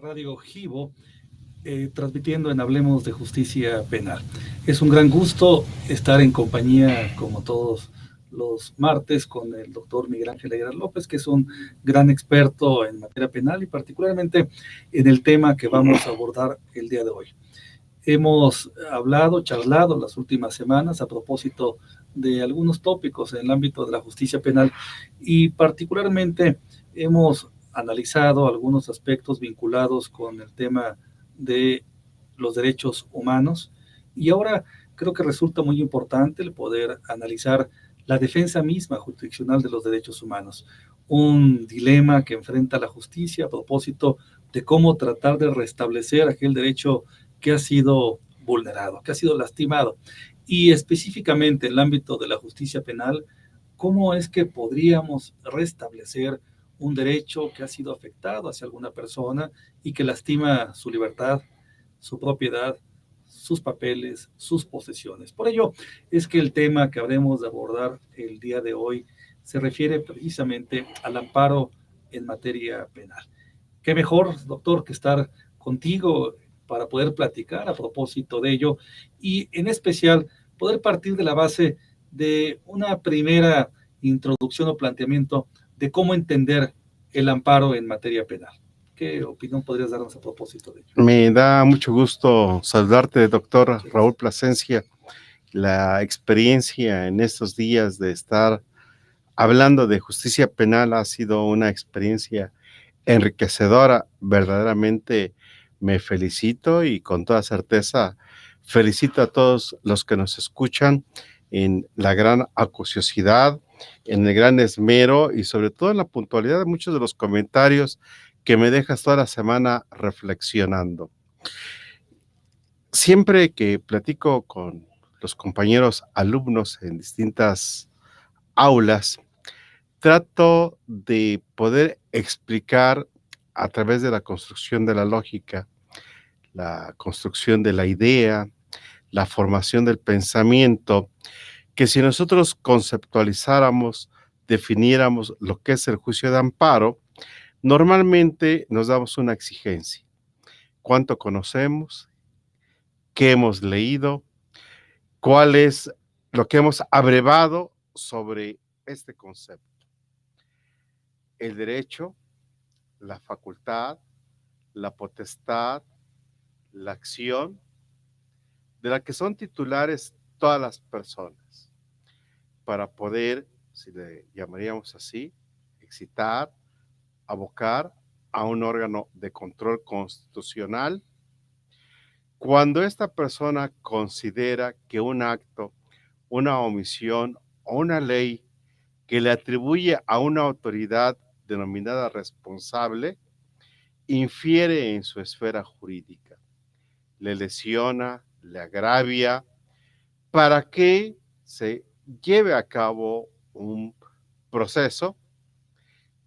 Radio Givo, transmitiendo en Hablemos de Justicia Penal. Es un gran gusto estar en compañía, como todos los martes, con el doctor Miguel Ángel Aguilar López, que es un gran experto en materia penal y particularmente en el tema que vamos a abordar el día de hoy. Hemos hablado, charlado las últimas semanas a propósito de algunos tópicos en el ámbito de la justicia penal y particularmente hemos analizado algunos aspectos vinculados con el tema de los derechos humanos y ahora creo que resulta muy importante el poder analizar la defensa misma jurisdiccional de los derechos humanos, un dilema que enfrenta la justicia a propósito de cómo tratar de restablecer aquel derecho que ha sido vulnerado, que ha sido lastimado. Y específicamente en el ámbito de la justicia penal, ¿cómo es que podríamos restablecer un derecho que ha sido afectado hacia alguna persona y que lastima su libertad, su propiedad, sus papeles, sus posesiones? Por ello es que el tema que habremos de abordar el día de hoy se refiere precisamente al amparo en materia penal. Qué mejor, doctor, que estar contigo para poder platicar a propósito de ello y en especial poder partir de la base de una primera introducción o planteamiento de cómo entender el amparo en materia penal. ¿Qué opinión podrías darnos a propósito de ello? Me da mucho gusto saludarte, doctor Raúl Plasencia. La experiencia en estos días de estar hablando de justicia penal ha sido una experiencia enriquecedora. Verdaderamente me felicito y con toda certeza felicito a todos los que nos escuchan en la gran acuciosidad, en el gran esmero y sobre todo en la puntualidad de muchos de los comentarios que me dejas toda la semana reflexionando. Siempre que platico con los compañeros alumnos en distintas aulas, trato de poder explicar a través de la construcción de la lógica, la construcción de la idea, la formación del pensamiento, que si nosotros conceptualizáramos, definiéramos lo que es el juicio de amparo, normalmente nos damos una exigencia. ¿Cuánto conocemos? ¿Qué hemos leído? ¿Cuál es lo que hemos abrevado sobre este concepto? El derecho, la facultad, la potestad, la acción, de la que son titulares todas las personas, para poder, si le llamaríamos así, excitar, abocar a un órgano de control constitucional, cuando esta persona considera que un acto, una omisión o una ley que le atribuye a una autoridad denominada responsable, infiere en su esfera jurídica, le lesiona, le agravia, para que se lleve a cabo un proceso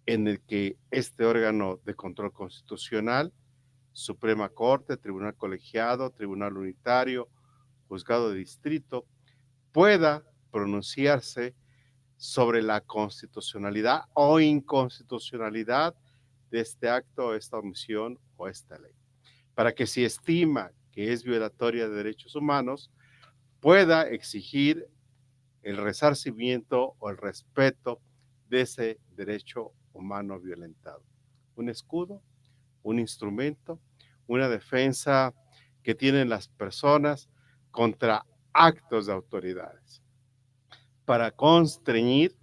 en el que este órgano de control constitucional, Suprema Corte, Tribunal Colegiado, Tribunal Unitario, Juzgado de Distrito, pueda pronunciarse sobre la constitucionalidad o inconstitucionalidad de este acto, esta omisión o esta ley, para que si estima que es violatoria de derechos humanos, pueda exigir el resarcimiento o el respeto de ese derecho humano violentado. Un escudo, un instrumento, una defensa que tienen las personas contra actos de autoridades, para constreñir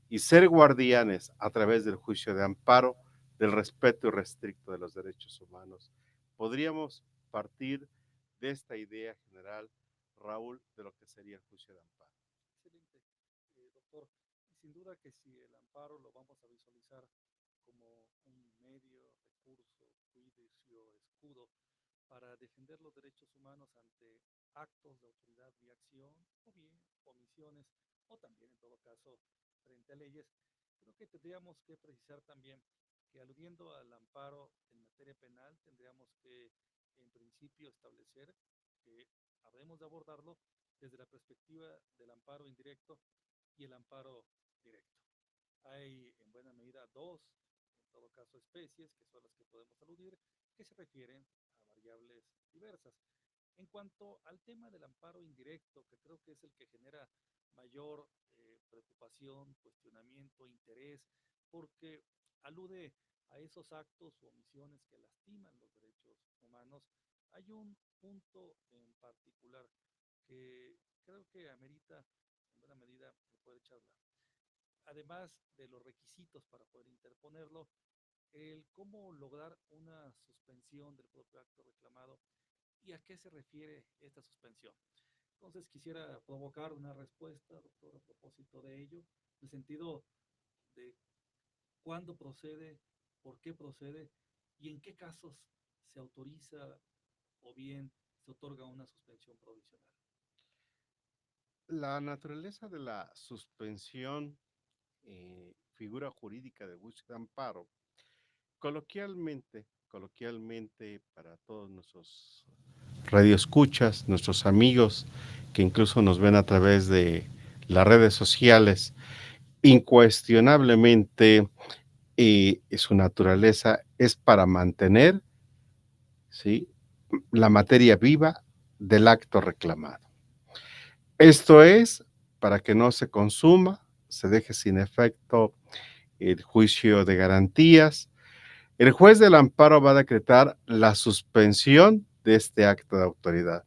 y ser guardianes a través del juicio de amparo del respeto irrestricto de los derechos humanos. Podríamos partir de esta idea general, Raúl, de lo que sería el juicio de amparo. Excelente, doctor. Sin duda que si el amparo lo vamos a visualizar como un medio, recurso, juicio, escudo para defender los derechos humanos ante actos de autoridad y acción, o bien omisiones, o también en todo caso frente a leyes, creo que tendríamos que precisar también que aludiendo al amparo en materia penal, tendríamos que en principio establecer que habremos de abordarlo desde la perspectiva del amparo indirecto y el amparo directo. Hay en buena medida dos todo caso especies, que son las que podemos aludir, que se refieren a variables diversas. En cuanto al tema del amparo indirecto, que creo que es el que genera mayor preocupación, cuestionamiento, interés, porque alude a esos actos o omisiones que lastiman los derechos humanos, hay un punto en particular que creo que amerita en buena medida se puede charlar. Además de los requisitos para poder interponerlo, el cómo lograr una suspensión del propio acto reclamado y a qué se refiere esta suspensión. Entonces quisiera provocar una respuesta, doctor, a propósito de ello, en el sentido de cuándo procede, por qué procede y en qué casos se autoriza o bien se otorga una suspensión provisional. La naturaleza de la suspensión, figura jurídica de juicio de amparo, coloquialmente para todos nuestros radioescuchas, nuestros amigos que incluso nos ven a través de las redes sociales, incuestionablemente su naturaleza es para mantener, ¿sí?, la materia viva del acto reclamado. Esto es para que no se consuma, se deje sin efecto el juicio de garantías. El juez del amparo va a decretar la suspensión de este acto de autoridad.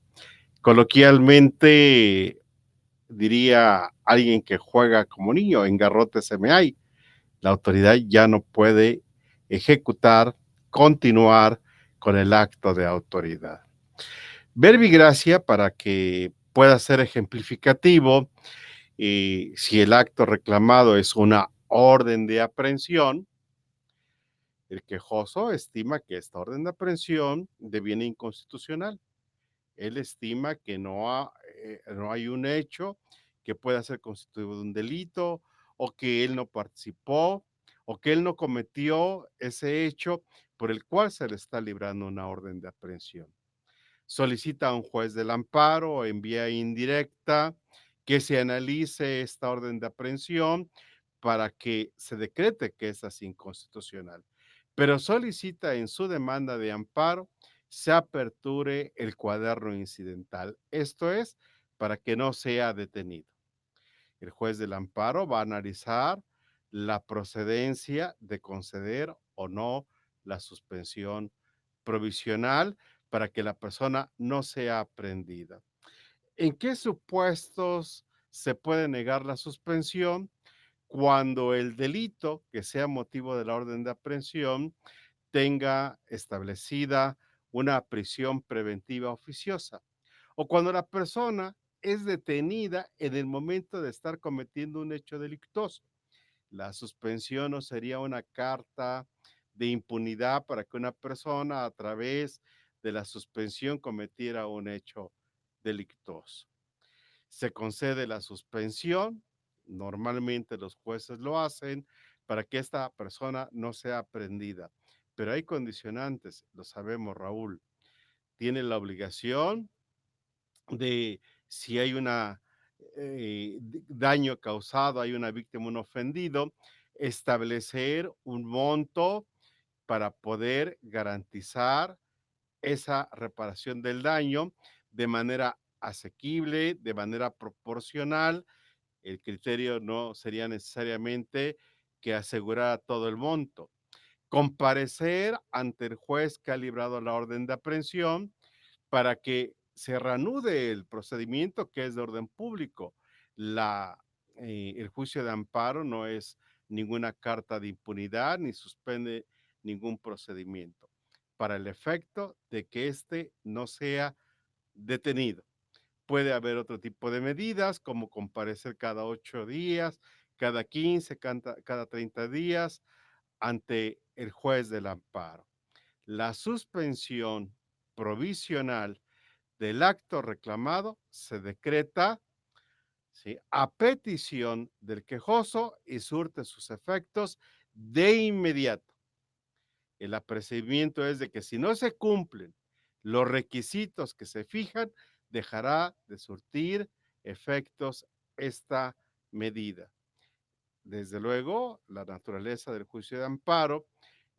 Coloquialmente diría alguien que juega como niño, en garrote se me hay. La autoridad ya no puede ejecutar, continuar con el acto de autoridad. Verbigracia, para que pueda ser ejemplificativo, si el acto reclamado es una orden de aprehensión, el quejoso estima que esta orden de aprehensión deviene inconstitucional. Él estima que no hay un hecho que pueda ser constitutivo de un delito, o que él no participó, o que él no cometió ese hecho por el cual se le está librando una orden de aprehensión. Solicita a un juez del amparo en vía indirecta que se analice esta orden de aprehensión para que se decrete que esta es inconstitucional, pero solicita en su demanda de amparo se aperture el cuaderno incidental, esto es, para que no sea detenido. El juez del amparo va a analizar la procedencia de conceder o no la suspensión provisional para que la persona no sea aprehendida. ¿En qué supuestos se puede negar la suspensión? Cuando el delito que sea motivo de la orden de aprehensión tenga establecida una prisión preventiva oficiosa, o cuando la persona es detenida en el momento de estar cometiendo un hecho delictuoso. La suspensión no sería una carta de impunidad para que una persona a través de la suspensión cometiera un hecho delictuoso. Se concede la suspensión, normalmente los jueces lo hacen para que esta persona no sea prendida, pero hay condicionantes, lo sabemos, Raúl. Tiene la obligación de, si hay una daño causado, hay una víctima, un ofendido, establecer un monto para poder garantizar esa reparación del daño de manera asequible, de manera proporcional. El criterio no sería necesariamente que asegurara todo el monto. Comparecer ante el juez que ha librado la orden de aprehensión para que se reanude el procedimiento que es de orden público. El juicio de amparo no es ninguna carta de impunidad ni suspende ningún procedimiento para el efecto de que éste no sea detenido. Puede haber otro tipo de medidas como comparecer cada 8 días, cada 15, cada 30 días ante el juez del amparo. La suspensión provisional del acto reclamado se decreta, ¿sí?, a petición del quejoso y surte sus efectos de inmediato. El apercibimiento es de que si no se cumplen los requisitos que se fijan, dejará de surtir efectos esta medida. Desde luego, la naturaleza del juicio de amparo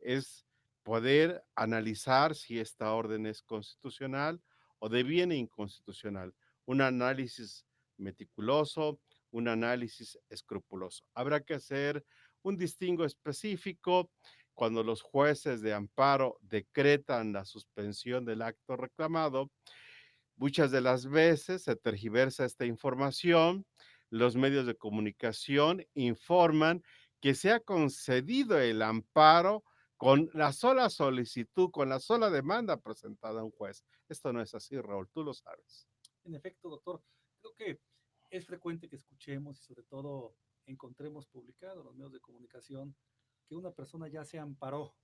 es poder analizar si esta orden es constitucional o deviene inconstitucional. Un análisis meticuloso, un análisis escrupuloso. Habrá que hacer un distingo específico cuando los jueces de amparo decretan la suspensión del acto reclamado. Muchas de las veces se tergiversa esta información, los medios de comunicación informan que se ha concedido el amparo con la sola solicitud, con la sola demanda presentada a un juez. Esto no es así, Raúl, tú lo sabes. En efecto, doctor, creo que es frecuente que escuchemos y sobre todo encontremos publicado en los medios de comunicación que una persona ya se amparó,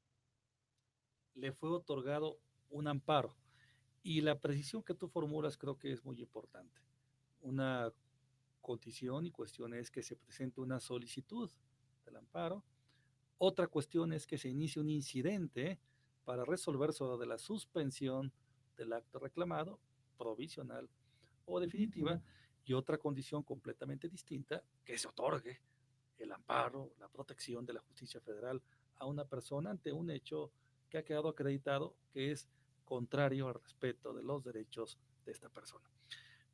le fue otorgado un amparo. Y la precisión que tú formulas creo que es muy importante. Una condición y cuestión es que se presente una solicitud del amparo. Otra cuestión es que se inicie un incidente para resolver sobre la suspensión del acto reclamado, provisional o definitiva. Y otra condición completamente distinta, que se otorgue el amparo, la protección de la justicia federal a una persona ante un hecho que ha quedado acreditado que es contrario al respeto de los derechos de esta persona.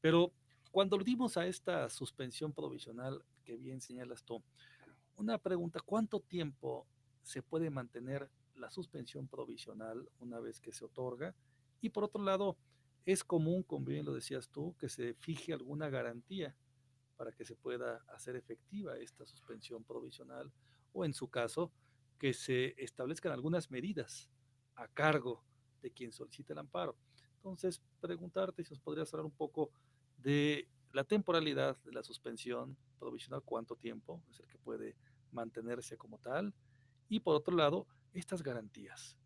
Pero cuando dimos a esta suspensión provisional que bien señalas tú, una pregunta, ¿cuánto tiempo se puede mantener la suspensión provisional una vez que se otorga? Y por otro lado, es común, como bien lo decías tú, que se fije alguna garantía para que se pueda hacer efectiva esta suspensión provisional o en su caso que se establezcan algunas medidas a cargo de quien solicita el amparo. Entonces, preguntarte si nos podrías hablar un poco de la temporalidad de la suspensión provisional, cuánto tiempo es el que puede mantenerse como tal, y por otro lado, estas garantías,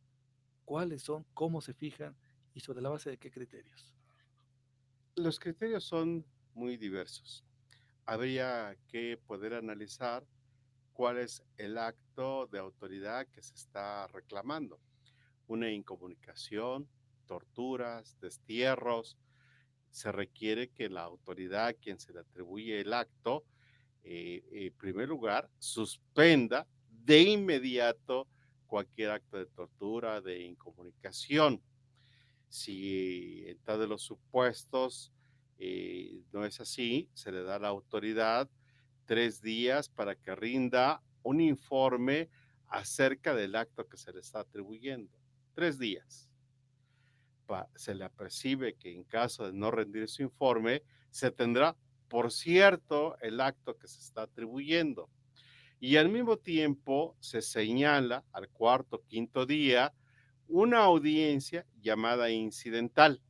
cuáles son, cómo se fijan y sobre la base de qué criterios. Los criterios son muy diversos. Habría que poder analizar cuál es el acto de autoridad que se está reclamando. Una incomunicación, torturas, destierros. Se requiere que la autoridad a quien se le atribuye el acto, en primer lugar, suspenda de inmediato cualquier acto de tortura, de incomunicación. Si en tal de los supuestos no es así, se le da a la autoridad 3 días para que rinda un informe acerca del acto que se le está atribuyendo. 3 días. Se le apercibe que en caso de no rendir su informe, se tendrá por cierto el acto que se está atribuyendo. Y al mismo tiempo se señala al cuarto, quinto día, una audiencia llamada incidental.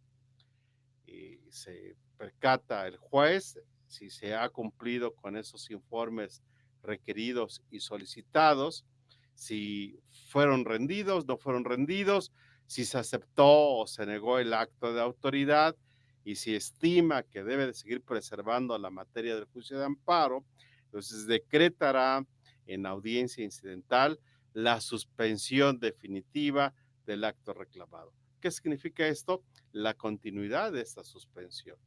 Se percata el juez si se ha cumplido con esos informes requeridos y solicitados, si fueron rendidos, no fueron rendidos, si se aceptó o se negó el acto de autoridad y si estima que debe de seguir preservando la materia del juicio de amparo, entonces decretará en audiencia incidental la suspensión definitiva del acto reclamado. ¿Qué significa esto? La continuidad de esta suspensión.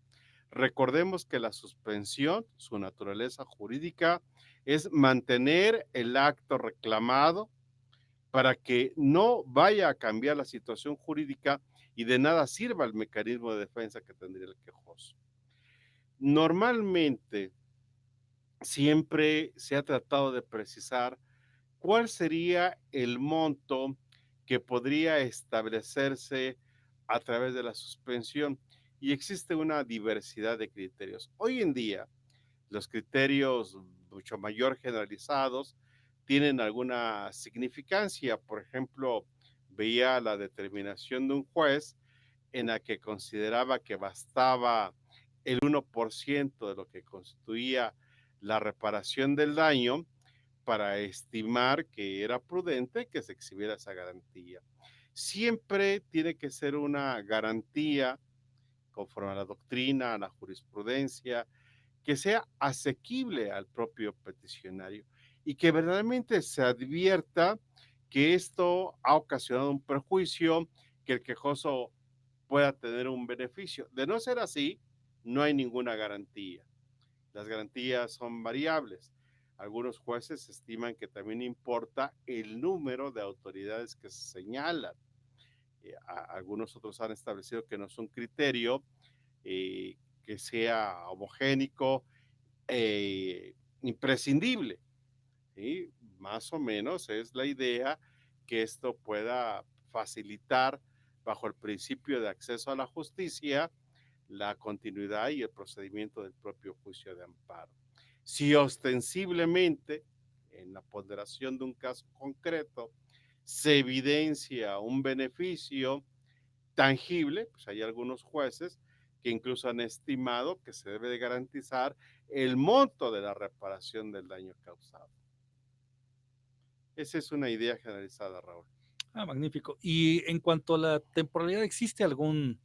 Recordemos que la suspensión, su naturaleza jurídica, es mantener el acto reclamado para que no vaya a cambiar la situación jurídica y de nada sirva el mecanismo de defensa que tendría el quejoso. Normalmente, siempre se ha tratado de precisar cuál sería el monto que podría establecerse a través de la suspensión. Y existe una diversidad de criterios. Hoy en día, los criterios mucho mayor generalizados tienen alguna significancia. Por ejemplo, veía la determinación de un juez en la que consideraba que bastaba el 1% de lo que constituía la reparación del daño para estimar que era prudente que se exhibiera esa garantía. Siempre tiene que ser una garantía conforme a la doctrina, a la jurisprudencia, que sea asequible al propio peticionario y que verdaderamente se advierta que esto ha ocasionado un perjuicio, que el quejoso pueda tener un beneficio. De no ser así, no hay ninguna garantía. Las garantías son variables. Algunos jueces estiman que también importa el número de autoridades que se señalan. Algunos otros han establecido que no es un criterio que sea homogénico imprescindible. ¿Sí? Más o menos es la idea que esto pueda facilitar, bajo el principio de acceso a la justicia, la continuidad y el procedimiento del propio juicio de amparo. Si ostensiblemente, en la ponderación de un caso concreto, se evidencia un beneficio tangible, pues hay algunos jueces que incluso han estimado que se debe de garantizar el monto de la reparación del daño causado. Esa es una idea generalizada, Raúl. Ah, magnífico. Y en cuanto a la temporalidad, ¿existe algún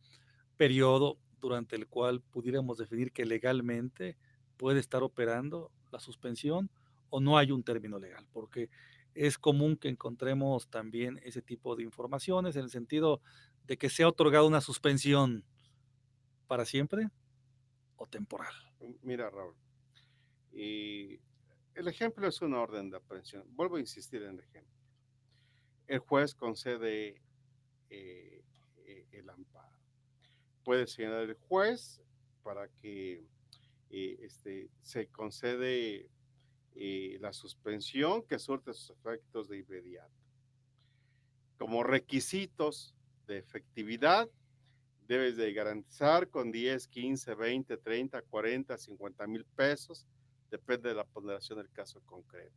periodo durante el cual pudiéramos definir que legalmente puede estar operando la suspensión o no hay un término legal? Porque es común que encontremos también ese tipo de informaciones en el sentido de que sea otorgada una suspensión para siempre o temporal. Mira, Raúl, y el ejemplo es una orden de aprehensión. Vuelvo a insistir en el ejemplo. El juez concede el amparo. Puede señalar el juez para que se concede la suspensión que surte sus efectos de inmediato. Como requisitos de efectividad, debes de garantizar con 10, 15, 20, 30, 40, 50 mil pesos, depende de la ponderación del caso concreto.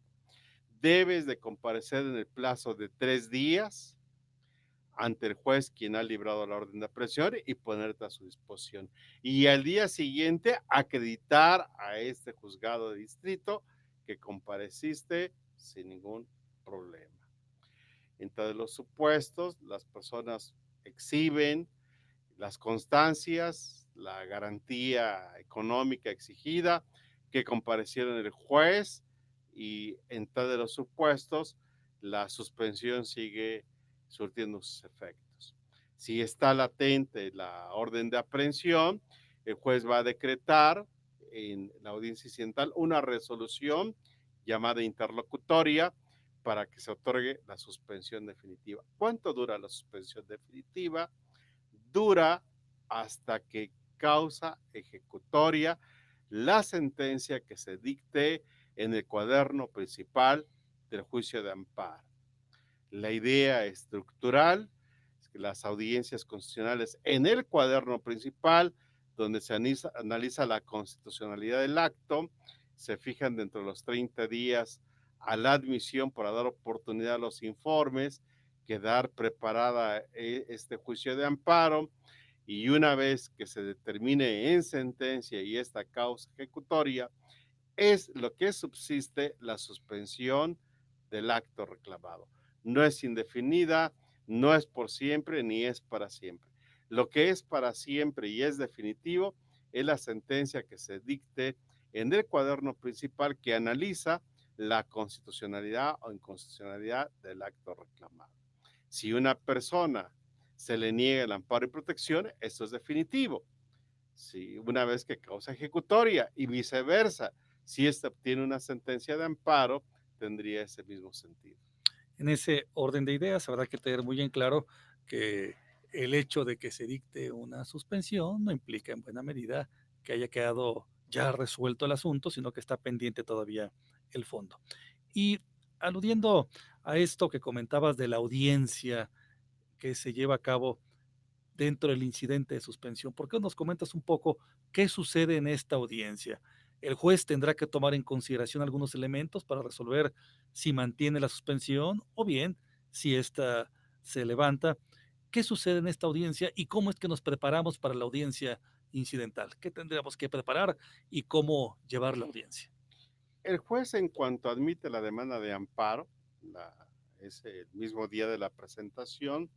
Debes de comparecer en el plazo de 3 días ante el juez quien ha librado la orden de aprehensión y ponerte a su disposición. Y al día siguiente acreditar a este juzgado de distrito que compareciste sin ningún problema. En todos los supuestos, las personas exhiben las constancias, la garantía económica exigida, que comparecieron el juez y en todos los supuestos la suspensión sigue surtiendo sus efectos. Si está latente la orden de aprehensión, el juez va a decretar en la audiencia incidental una resolución llamada interlocutoria para que se otorgue la suspensión definitiva. ¿Cuánto dura la suspensión definitiva? Dura hasta que causa ejecutoria la sentencia que se dicte en el cuaderno principal del juicio de amparo. La idea estructural es que las audiencias constitucionales en el cuaderno principal, donde se analiza la constitucionalidad del acto, se fijan dentro de los 30 días a la admisión para dar oportunidad a los informes, quedar preparada este juicio de amparo, y una vez que se determine en sentencia y esta causa ejecutoria, es lo que subsiste la suspensión del acto reclamado. No es indefinida, no es por siempre ni es para siempre. Lo que es para siempre y es definitivo es la sentencia que se dicte en el cuaderno principal que analiza la constitucionalidad o inconstitucionalidad del acto reclamado. Si una persona se le niega el amparo y protección, esto es definitivo. Si una vez que causa ejecutoria y viceversa, si éste obtiene una sentencia de amparo, tendría ese mismo sentido. En ese orden de ideas, habrá que tener muy en claro que el hecho de que se dicte una suspensión no implica en buena medida que haya quedado ya resuelto el asunto, sino que está pendiente todavía el fondo. Y aludiendo a esto que comentabas de la audiencia que se lleva a cabo dentro del incidente de suspensión, ¿por qué nos comentas un poco qué sucede en esta audiencia? El juez tendrá que tomar en consideración algunos elementos para resolver si mantiene la suspensión o bien si ésta se levanta. ¿Qué sucede en esta audiencia y cómo es que nos preparamos para la audiencia incidental? ¿Qué tendríamos que preparar y cómo llevar la audiencia? El juez, en cuanto admite la demanda de amparo, es el mismo día de la presentación,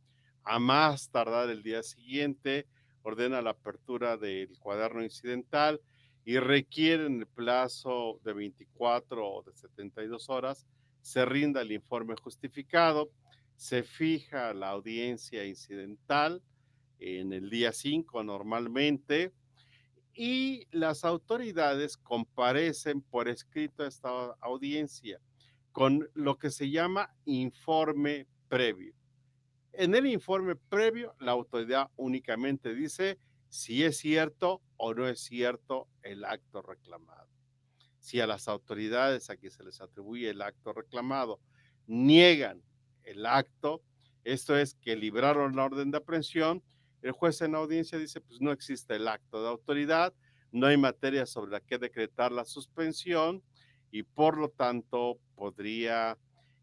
a más tardar el día siguiente, ordena la apertura del cuaderno incidental y requiere en el plazo de 24 o de 72 horas se rinda el informe justificado, se fija la audiencia incidental en el día 5 normalmente, y las autoridades comparecen por escrito a esta audiencia con lo que se llama informe previo. En el informe previo, la autoridad únicamente dice si es cierto o no es cierto el acto reclamado. Si a las autoridades a quien se les atribuye el acto reclamado niegan el acto, esto es que libraron la orden de aprehensión, el juez en la audiencia dice, pues no existe el acto de autoridad, no hay materia sobre la que decretar la suspensión y por lo tanto podría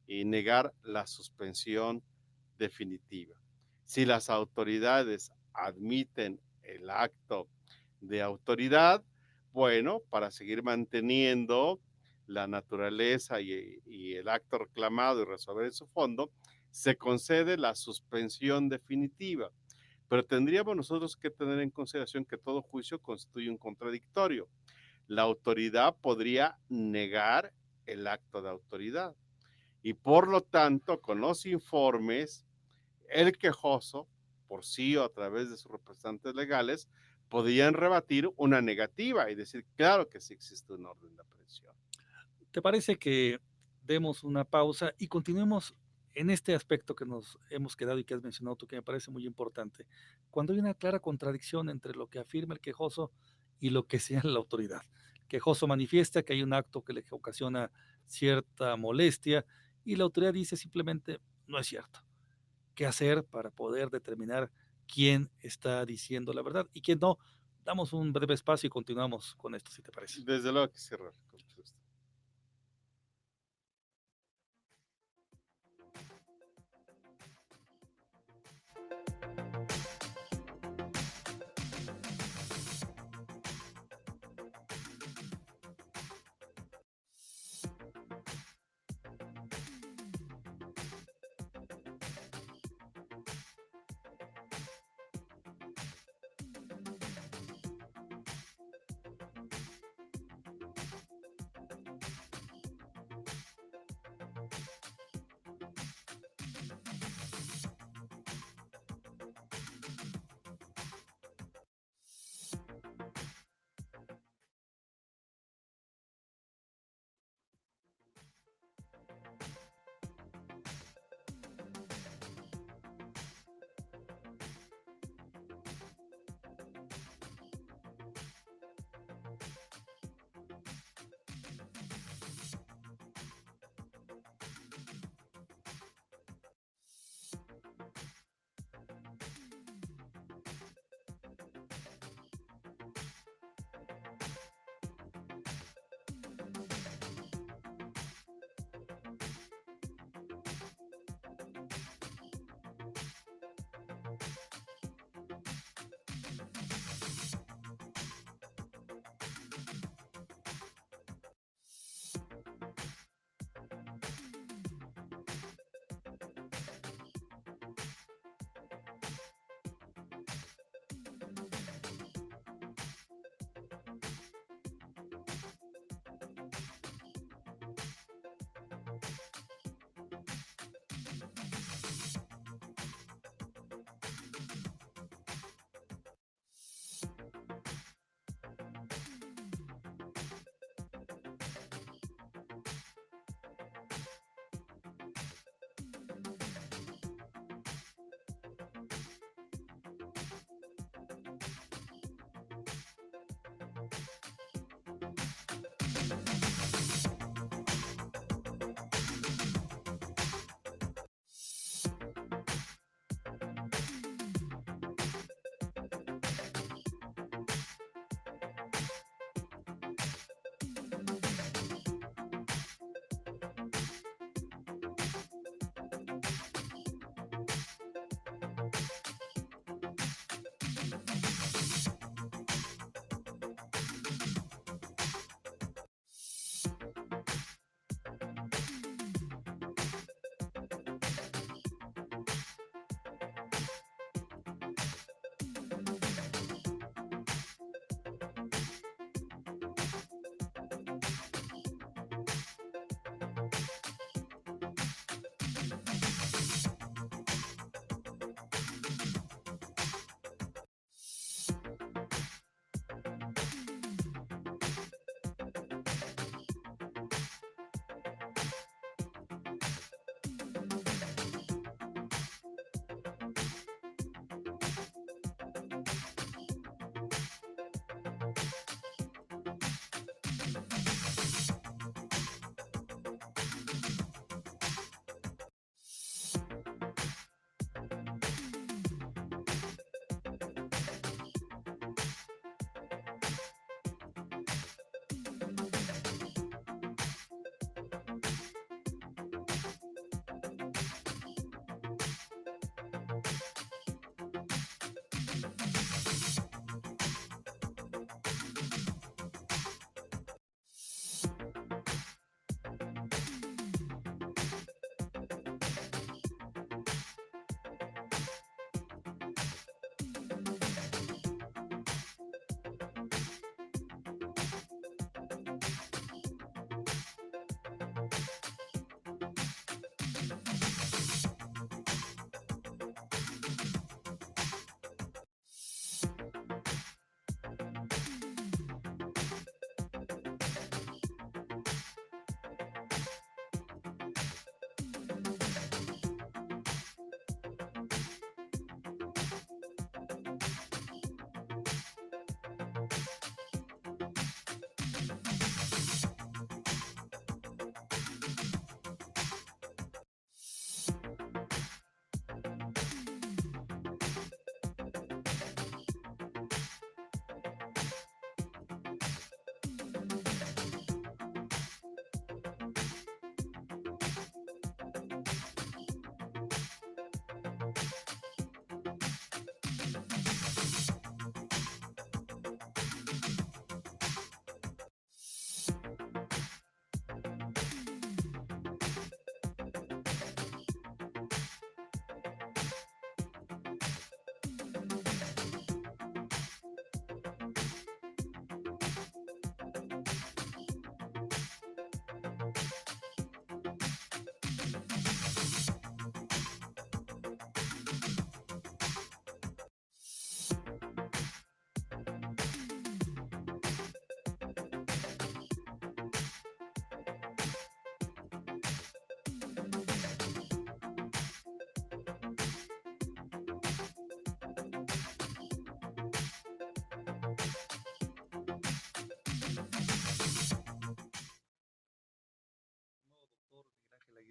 negar la suspensión definitiva. Si las autoridades admiten el acto de autoridad, bueno, para seguir manteniendo la naturaleza y el acto reclamado y resolver en su fondo, se concede la suspensión definitiva. Pero tendríamos nosotros que tener en consideración que todo juicio constituye un contradictorio. La autoridad podría negar el acto de autoridad y por lo tanto, con los informes, el quejoso, por sí o a través de sus representantes legales, podían rebatir una negativa y decir, claro que sí existe una orden de aprehensión. ¿Te parece que demos una pausa y continuemos en este aspecto que nos hemos quedado y que has mencionado tú, que me parece muy importante? Cuando hay una clara contradicción entre lo que afirma el quejoso y lo que señala la autoridad. El quejoso manifiesta que hay un acto que le ocasiona cierta molestia y la autoridad dice simplemente no es cierto. ¿Qué hacer para poder determinar quién está diciendo la verdad y quién no? Damos un breve espacio y continuamos con esto, si te parece. Desde luego que sí, Rafa, con mucho gusto.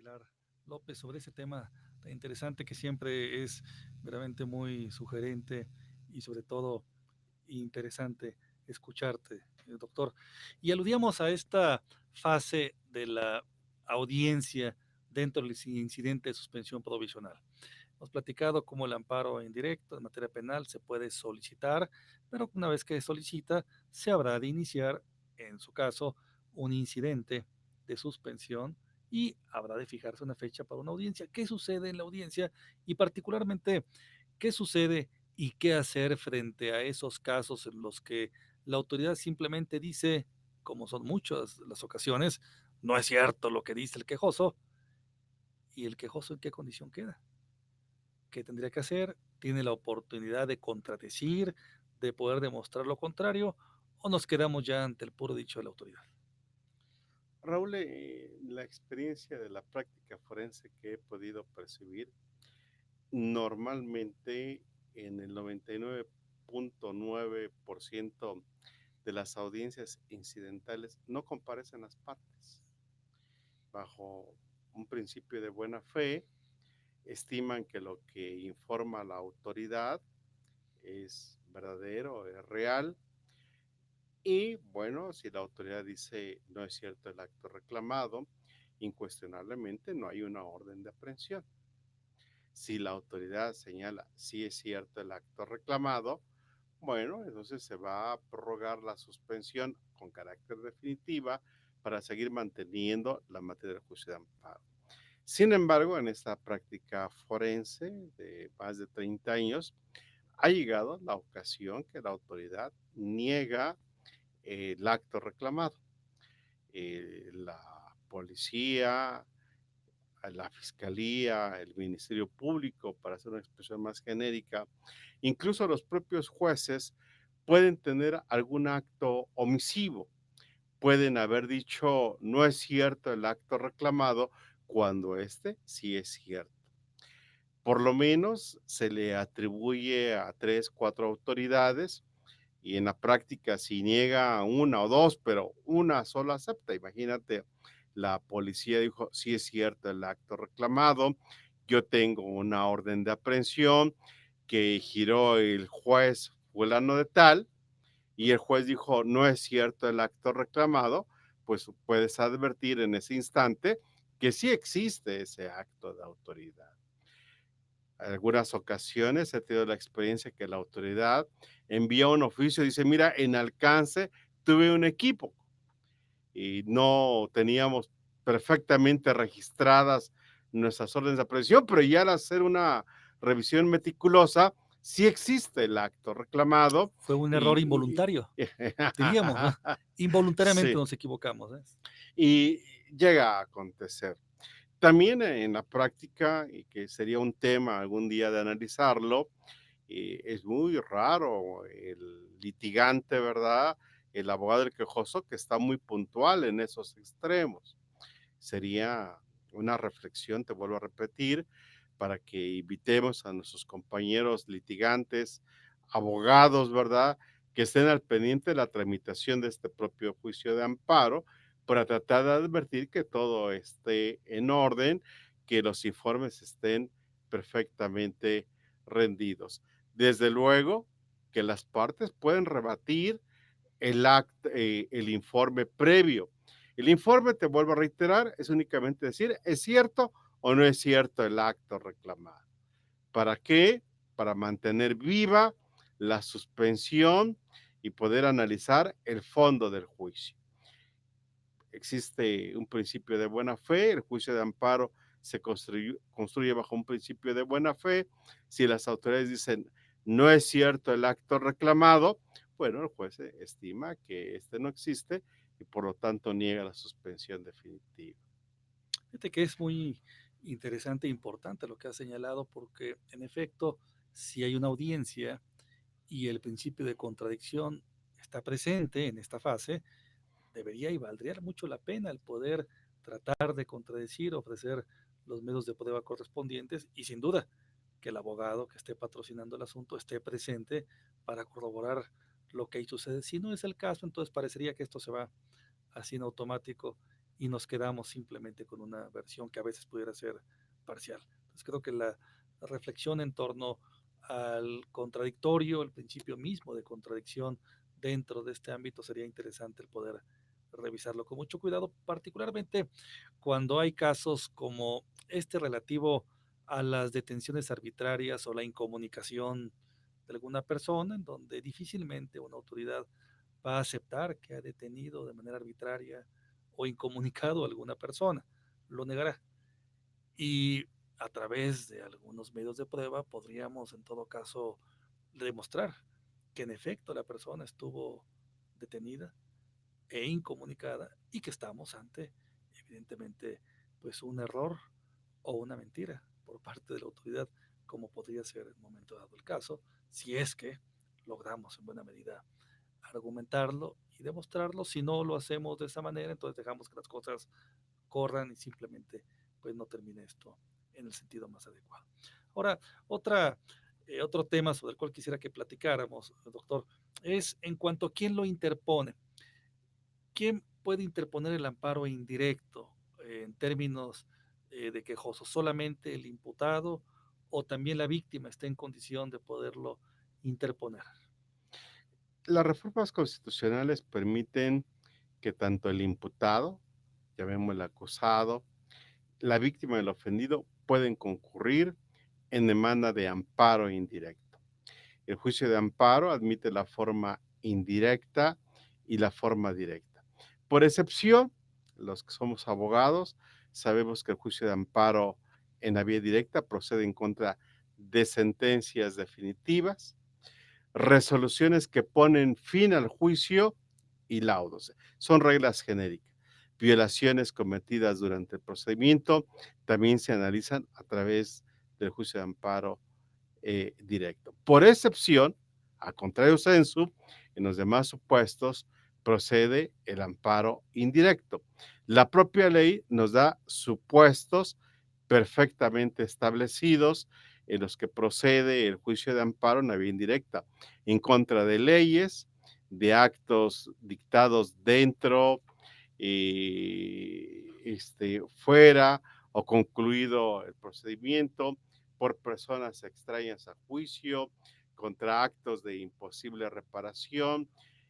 Aguilar López, sobre ese tema tan interesante que siempre es verdaderamente muy sugerente y sobre todo interesante escucharte, doctor. Y aludíamos a esta fase de la audiencia dentro del incidente de suspensión provisional. Hemos platicado cómo el amparo indirecto en materia penal se puede solicitar, pero una vez que solicita, se habrá de iniciar, en su caso, un incidente de suspensión y habrá de fijarse una fecha para una audiencia. ¿Qué sucede en la audiencia? Y particularmente, ¿qué sucede y qué hacer frente a esos casos en los que la autoridad simplemente dice, como son muchas las ocasiones, no es cierto lo que dice el quejoso, y el quejoso en qué condición queda? ¿Qué tendría que hacer? ¿Tiene la oportunidad de contradecir, de poder demostrar lo contrario, o nos quedamos ya ante el puro dicho de la autoridad? Raúl, la experiencia de la práctica forense que he podido percibir, normalmente en el 99.9% de las audiencias incidentales no comparecen las partes. Bajo un principio de buena fe, estiman que lo que informa la autoridad es verdadero, es real. Y bueno, si la autoridad dice no es cierto el acto reclamado, incuestionablemente no hay una orden de aprehensión. Si la autoridad señala sí es cierto el acto reclamado, bueno, entonces se va a prorrogar la suspensión con carácter definitiva para seguir manteniendo la materia del juicio de amparo. Sin embargo, en esta práctica forense de más de 30 años, ha llegado la ocasión que la autoridad niega el acto reclamado. La policía, la fiscalía, el Ministerio Público, para hacer una expresión más genérica, incluso los propios jueces pueden tener algún acto omisivo, pueden haber dicho no es cierto el acto reclamado cuando este sí es cierto. Por lo menos se le atribuye a 3, 4 autoridades y en la práctica si niega una o dos, pero una sola acepta. Imagínate, la policía dijo, sí es cierto el acto reclamado, yo tengo una orden de aprehensión que giró el juez fulano de tal, y el juez dijo, no es cierto el acto reclamado, pues puedes advertir en ese instante que sí existe ese acto de autoridad. En algunas ocasiones he tenido la experiencia que la autoridad envía un oficio y dice, mira, en alcance tuve un equipo y no teníamos perfectamente registradas nuestras órdenes de aprehensión, pero ya al hacer una revisión meticulosa, sí existe el acto reclamado. Fue un error involuntario, diríamos, ¿no? Involuntariamente Sí, nos equivocamos, ¿eh? y llega a acontecer. También en la práctica, y que sería un tema algún día de analizarlo, es muy raro el litigante, ¿verdad? El abogado del quejoso que está muy puntual en esos extremos. Sería una reflexión, te vuelvo a repetir, para que invitemos a nuestros compañeros litigantes, abogados, ¿verdad? Que estén al pendiente de la tramitación de este propio juicio de amparo para tratar de advertir que todo esté en orden, que los informes estén perfectamente rendidos. Desde luego que las partes pueden rebatir el informe previo. El informe, te vuelvo a reiterar, es únicamente decir, ¿es cierto o no es cierto el acto reclamado? ¿Para qué? Para mantener viva la suspensión y poder analizar el fondo del juicio. Existe un principio de buena fe, el juicio de amparo se construye bajo un principio de buena fe. Si las autoridades dicen no es cierto el acto reclamado, bueno, el juez estima que este no existe y por lo tanto niega la suspensión definitiva. Fíjate que es muy interesante e importante lo que has señalado, porque en efecto, si hay una audiencia y el principio de contradicción está presente en esta fase, debería y valdría mucho la pena el poder tratar de contradecir, ofrecer los medios de prueba correspondientes y sin duda que el abogado que esté patrocinando el asunto esté presente para corroborar lo que ahí sucede. Si no es el caso, entonces parecería que esto se va así en automático y nos quedamos simplemente con una versión que a veces pudiera ser parcial. Entonces creo que la reflexión en torno al contradictorio, el principio mismo de contradicción dentro de este ámbito sería interesante el poder revisarlo con mucho cuidado, particularmente cuando hay casos como este relativo a las detenciones arbitrarias o la incomunicación de alguna persona, en donde difícilmente una autoridad va a aceptar que ha detenido de manera arbitraria o incomunicado a alguna persona, lo negará. Y a través de algunos medios de prueba podríamos en todo caso demostrar que en efecto la persona estuvo detenida e incomunicada y que estamos ante evidentemente pues un error o una mentira por parte de la autoridad, como podría ser en un momento dado el caso, si es que logramos en buena medida argumentarlo y demostrarlo. Si no lo hacemos de esa manera, entonces dejamos que las cosas corran y simplemente pues no termine esto en el sentido más adecuado. Ahora, otro tema sobre el cual quisiera que platicáramos, doctor, es en cuanto a quién lo interpone. ¿Quién puede interponer el amparo indirecto en términos de quejoso? ¿Solamente el imputado o también la víctima está en condición de poderlo interponer? Las reformas constitucionales permiten que tanto el imputado, llamémosle acusado, la víctima del ofendido pueden concurrir en demanda de amparo indirecto. El juicio de amparo admite la forma indirecta y la forma directa. Por excepción, los que somos abogados sabemos que el juicio de amparo en la vía directa procede en contra de sentencias definitivas, resoluciones que ponen fin al juicio y laudos. Son reglas genéricas. Violaciones cometidas durante el procedimiento también se analizan a través del juicio de amparo directo. Por excepción, al contrario sensu, en los demás supuestos procede el amparo indirecto. La propia ley nos da supuestos perfectamente establecidos en los que procede el juicio de amparo en la vía indirecta, en contra de leyes, de actos dictados dentro, fuera o concluido el procedimiento, por personas extrañas a juicio, contra actos de imposible reparación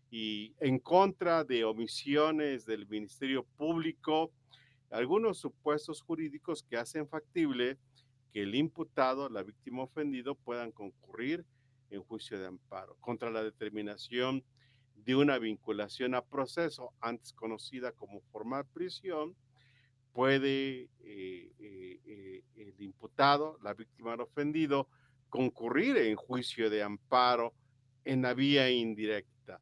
y en contra de omisiones del Ministerio Público, algunos supuestos jurídicos que hacen factible que el imputado, la víctima ofendido, puedan concurrir en juicio de amparo contra la determinación de una vinculación a proceso, antes conocida como formal prisión. Puede el imputado, la víctima del ofendido, concurrir en juicio de amparo en la vía indirecta,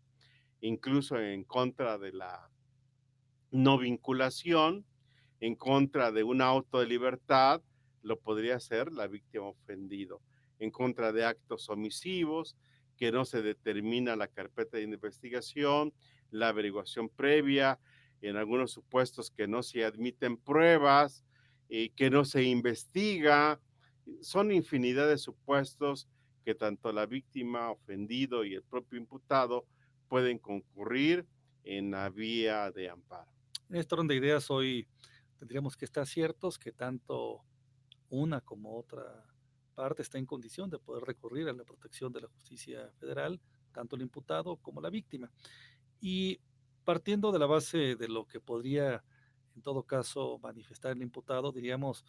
incluso en contra de la no vinculación, en contra de un auto de libertad, lo podría hacer la víctima ofendido, en contra de actos omisivos, que no se determina la carpeta de investigación, la averiguación previa, en algunos supuestos que no se admiten pruebas, que no se investiga. Son infinidad de supuestos que tanto la víctima ofendido y el propio imputado pueden concurrir en la vía de amparo. En esta ronda de ideas hoy tendríamos que estar ciertos que tanto una como otra parte está en condición de poder recurrir a la protección de la justicia federal, tanto el imputado como la víctima. Y partiendo de la base de lo que podría, en todo caso, manifestar el imputado, diríamos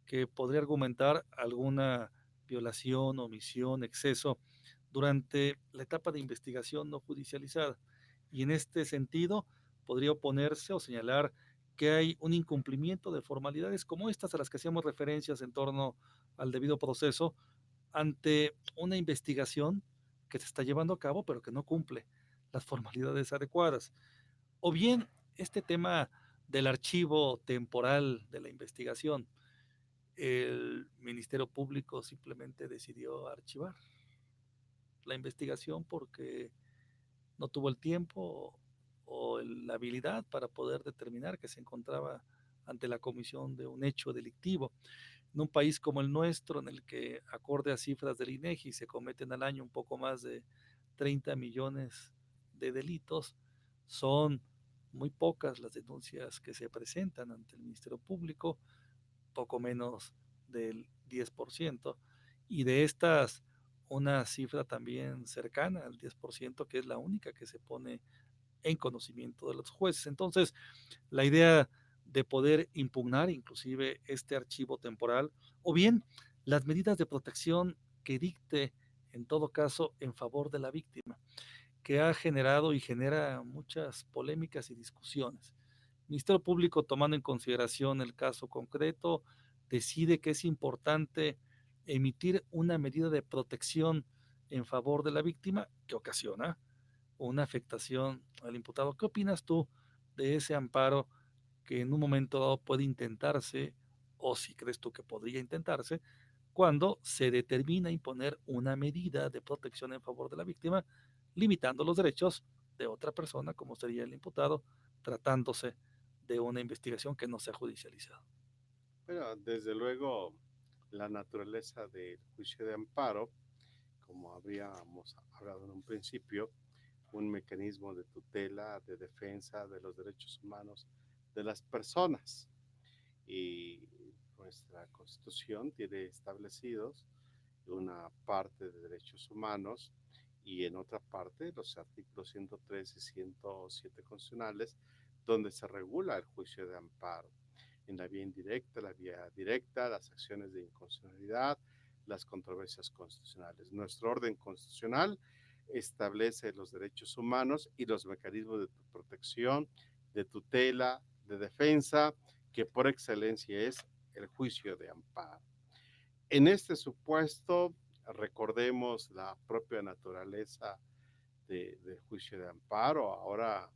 que podría argumentar alguna violación, omisión, exceso durante la etapa de investigación no judicializada. Y en este sentido, podría oponerse o señalar que hay un incumplimiento de formalidades como estas a las que hacíamos referencias en torno al debido proceso ante una investigación que se está llevando a cabo, pero que no cumple las formalidades adecuadas. O bien este tema del archivo temporal de la investigación, el Ministerio Público simplemente decidió archivar la investigación porque no tuvo el tiempo o la habilidad para poder determinar que se encontraba ante la comisión de un hecho delictivo. En un país como el nuestro, en el que, acorde a cifras del INEGI, se cometen al año un poco más de 30 millones de delitos, son muy pocas las denuncias que se presentan ante el Ministerio Público, poco menos del 10%, y de estas una cifra también cercana al 10%, que es la única que se pone en conocimiento de los jueces. Entonces, la idea de poder impugnar inclusive este archivo temporal, o bien las medidas de protección que dicte en todo caso en favor de la víctima, que ha generado y genera muchas polémicas y discusiones. El Ministerio Público, tomando en consideración el caso concreto, decide que es importante emitir una medida de protección en favor de la víctima que ocasiona una afectación al imputado. ¿Qué opinas tú de ese amparo que en un momento dado puede intentarse, o si crees tú que podría intentarse, cuando se determina imponer una medida de protección en favor de la víctima, limitando los derechos de otra persona, como sería el imputado, tratándose de una investigación que no se ha judicializado? Bueno, desde luego, la naturaleza del juicio de amparo, como habíamos hablado en un principio, un mecanismo de tutela, de defensa de los derechos humanos de las personas. Y nuestra Constitución tiene establecidos una parte de derechos humanos y en otra parte los artículos 103 y 107 constitucionales, donde se regula el juicio de amparo en la vía indirecta, la vía directa, las acciones de inconstitucionalidad, las controversias constitucionales. Nuestro orden constitucional establece los derechos humanos y los mecanismos de protección, de tutela, de defensa, que por excelencia es el juicio de amparo. En este supuesto, recordemos la propia naturaleza del juicio de amparo. Ahora,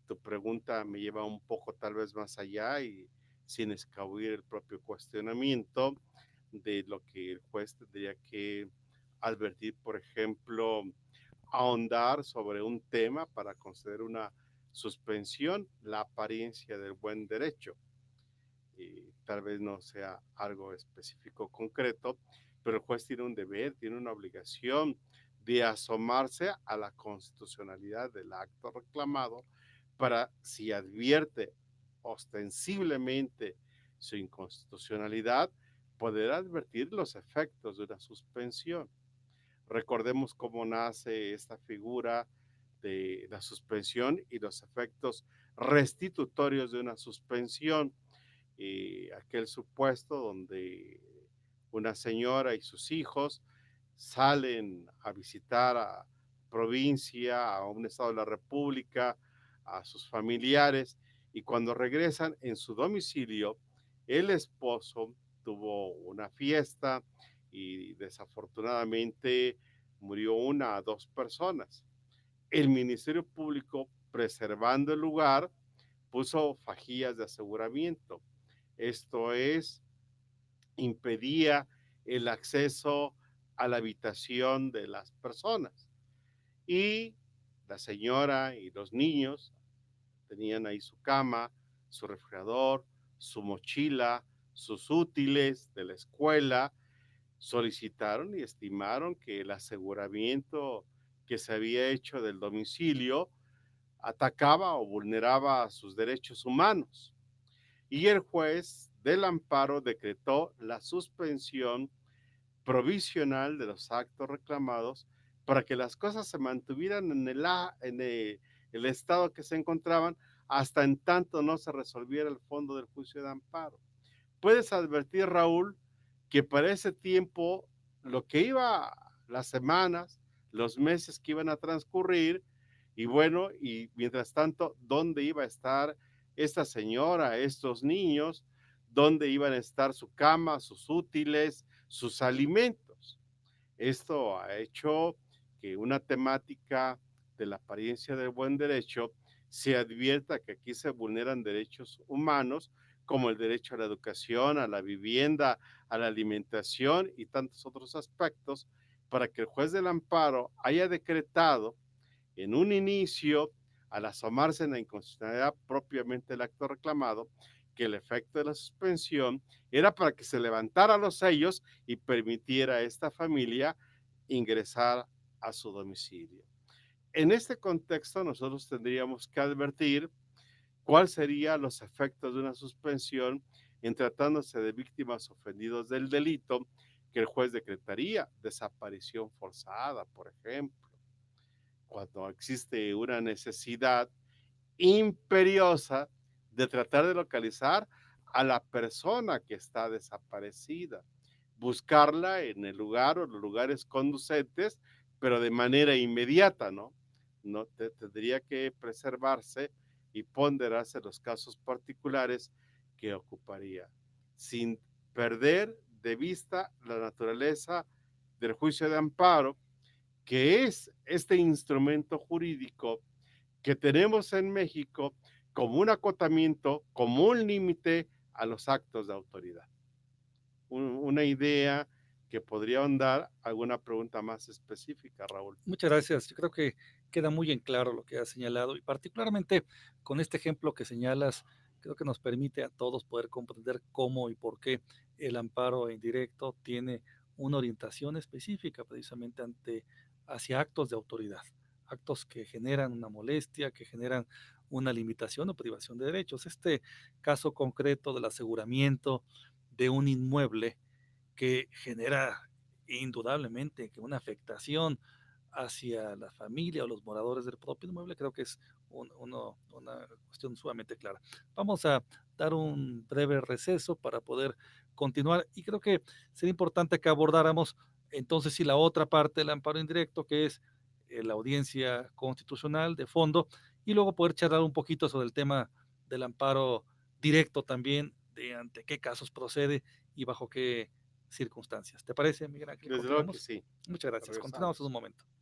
tu pregunta me lleva un poco tal vez más allá y sin escabuir el propio cuestionamiento de lo que el juez tendría que advertir, por ejemplo, ahondar sobre un tema para conceder una suspensión, la apariencia del buen derecho. Y tal vez no sea algo específico concreto, pero el juez tiene un deber, tiene una obligación de asomarse a la constitucionalidad del acto reclamado para, si advierte ostensiblemente su inconstitucionalidad, poder advertir los efectos de una suspensión. Recordemos cómo nace esta figura de la suspensión y los efectos restitutorios de una suspensión. Aquel supuesto donde una señora y sus hijos salen a visitar a provincia, a un estado de la República, a sus familiares, y cuando regresan en su domicilio, el esposo tuvo una fiesta y desafortunadamente murió una o dos personas. El Ministerio Público, preservando el lugar, puso fajillas de aseguramiento. Esto es, impedía el acceso a la habitación de las personas. Y la señora y los niños tenían ahí su cama, su refrigerador, su mochila, sus útiles de la escuela. Solicitaron y estimaron que el aseguramiento que se había hecho del domicilio atacaba o vulneraba sus derechos humanos. Y el juez del amparo decretó la suspensión provisional de los actos reclamados para que las cosas se mantuvieran en el estado que se encontraban hasta en tanto no se resolviera el fondo del juicio de amparo. Puedes advertir, Raúl, que para ese tiempo, lo que iba, las semanas, los meses que iban a transcurrir, y bueno, y mientras tanto, ¿dónde iba a estar esta señora, estos niños? ¿Dónde iban a estar su cama, sus útiles, sus alimentos? Esto ha hecho que una temática de la apariencia del buen derecho se advierta que aquí se vulneran derechos humanos como el derecho a la educación, a la vivienda, a la alimentación y tantos otros aspectos, para que el juez del amparo haya decretado en un inicio, al asomarse en la inconstitucionalidad propiamente del acto reclamado, que el efecto de la suspensión era para que se levantaran los sellos y permitiera a esta familia ingresar a su domicilio. En este contexto, nosotros tendríamos que advertir ¿Cuáles serían los efectos de una suspensión en tratándose de víctimas ofendidos del delito que el juez decretaría? Desaparición forzada, por ejemplo, cuando existe una necesidad imperiosa de tratar de localizar a la persona que está desaparecida, buscarla en el lugar o los lugares conducentes, pero de manera inmediata, ¿no? No tendría que preservarse y ponderarse los casos particulares que ocuparía, sin perder de vista la naturaleza del juicio de amparo, que es este instrumento jurídico que tenemos en México como un acotamiento, como un límite a los actos de autoridad. Una idea que podría ahondar alguna pregunta más específica, Raúl. Muchas gracias. Yo creo que queda muy en claro lo que has señalado y particularmente con este ejemplo que señalas, creo que nos permite a todos poder comprender cómo y por qué el amparo indirecto tiene una orientación específica precisamente hacia actos de autoridad, actos que generan una molestia, que generan una limitación o privación de derechos. Este caso concreto del aseguramiento de un inmueble que genera indudablemente que una afectación hacia la familia o los moradores del propio inmueble, creo que es una cuestión sumamente clara. Vamos a dar un breve receso para poder continuar y creo que sería importante que abordáramos entonces sí la otra parte del amparo indirecto, que es la audiencia constitucional de fondo, y luego poder charlar un poquito sobre el tema del amparo directo también, de ante qué casos procede y bajo qué circunstancias. ¿Te parece, Miguel Ángel? Desde luego que ¿Continuamos? sí. Muchas gracias. Continuamos en un Regresamos. momento.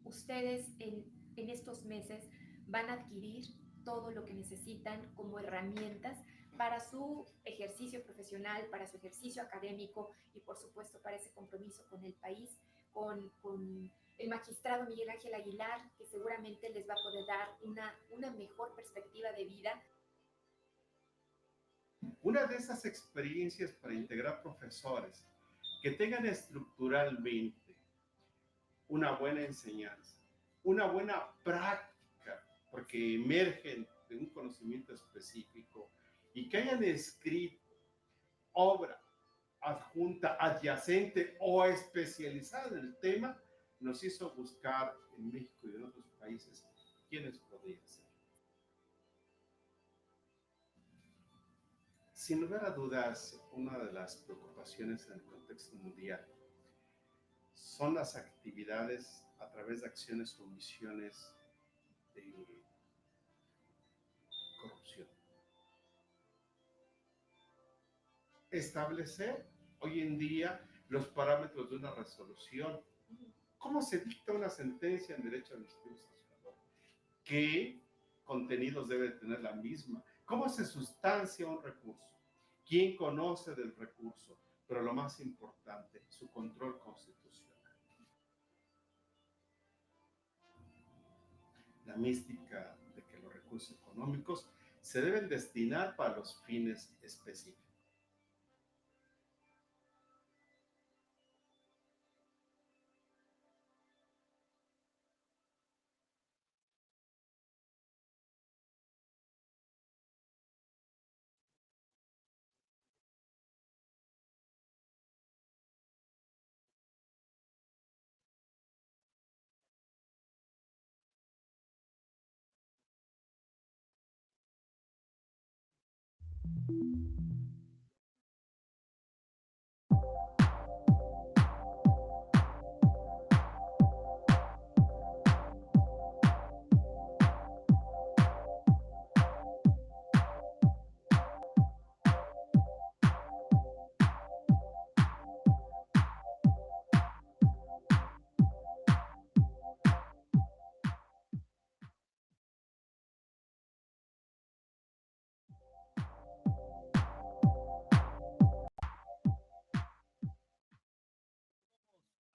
Ustedes en estos meses van a adquirir todo lo que necesitan como herramientas para su ejercicio profesional, para su ejercicio académico y por supuesto para ese compromiso con el país, con el magistrado Miguel Ángel Aguilar, que seguramente les va a poder dar una mejor perspectiva de vida. Una de esas experiencias para integrar profesores que tengan estructuralmente una buena enseñanza, una buena práctica, porque emergen de un conocimiento específico y que hayan escrito obra adjunta, adyacente o especializada en el tema, nos hizo buscar en México y en otros países quiénes podrían ser. Sin lugar a dudas, una de las preocupaciones en el contexto mundial son las actividades a través de acciones o omisiones de corrupción. Establecer hoy en día los parámetros de una resolución. ¿Cómo se dicta una sentencia en derecho administrativo sancionador? ¿Qué contenidos debe tener la misma? ¿Cómo se sustancia un recurso? ¿Quién conoce del recurso? Pero lo más importante, su control constitucional. La mística de que los recursos económicos se deben destinar para los fines específicos.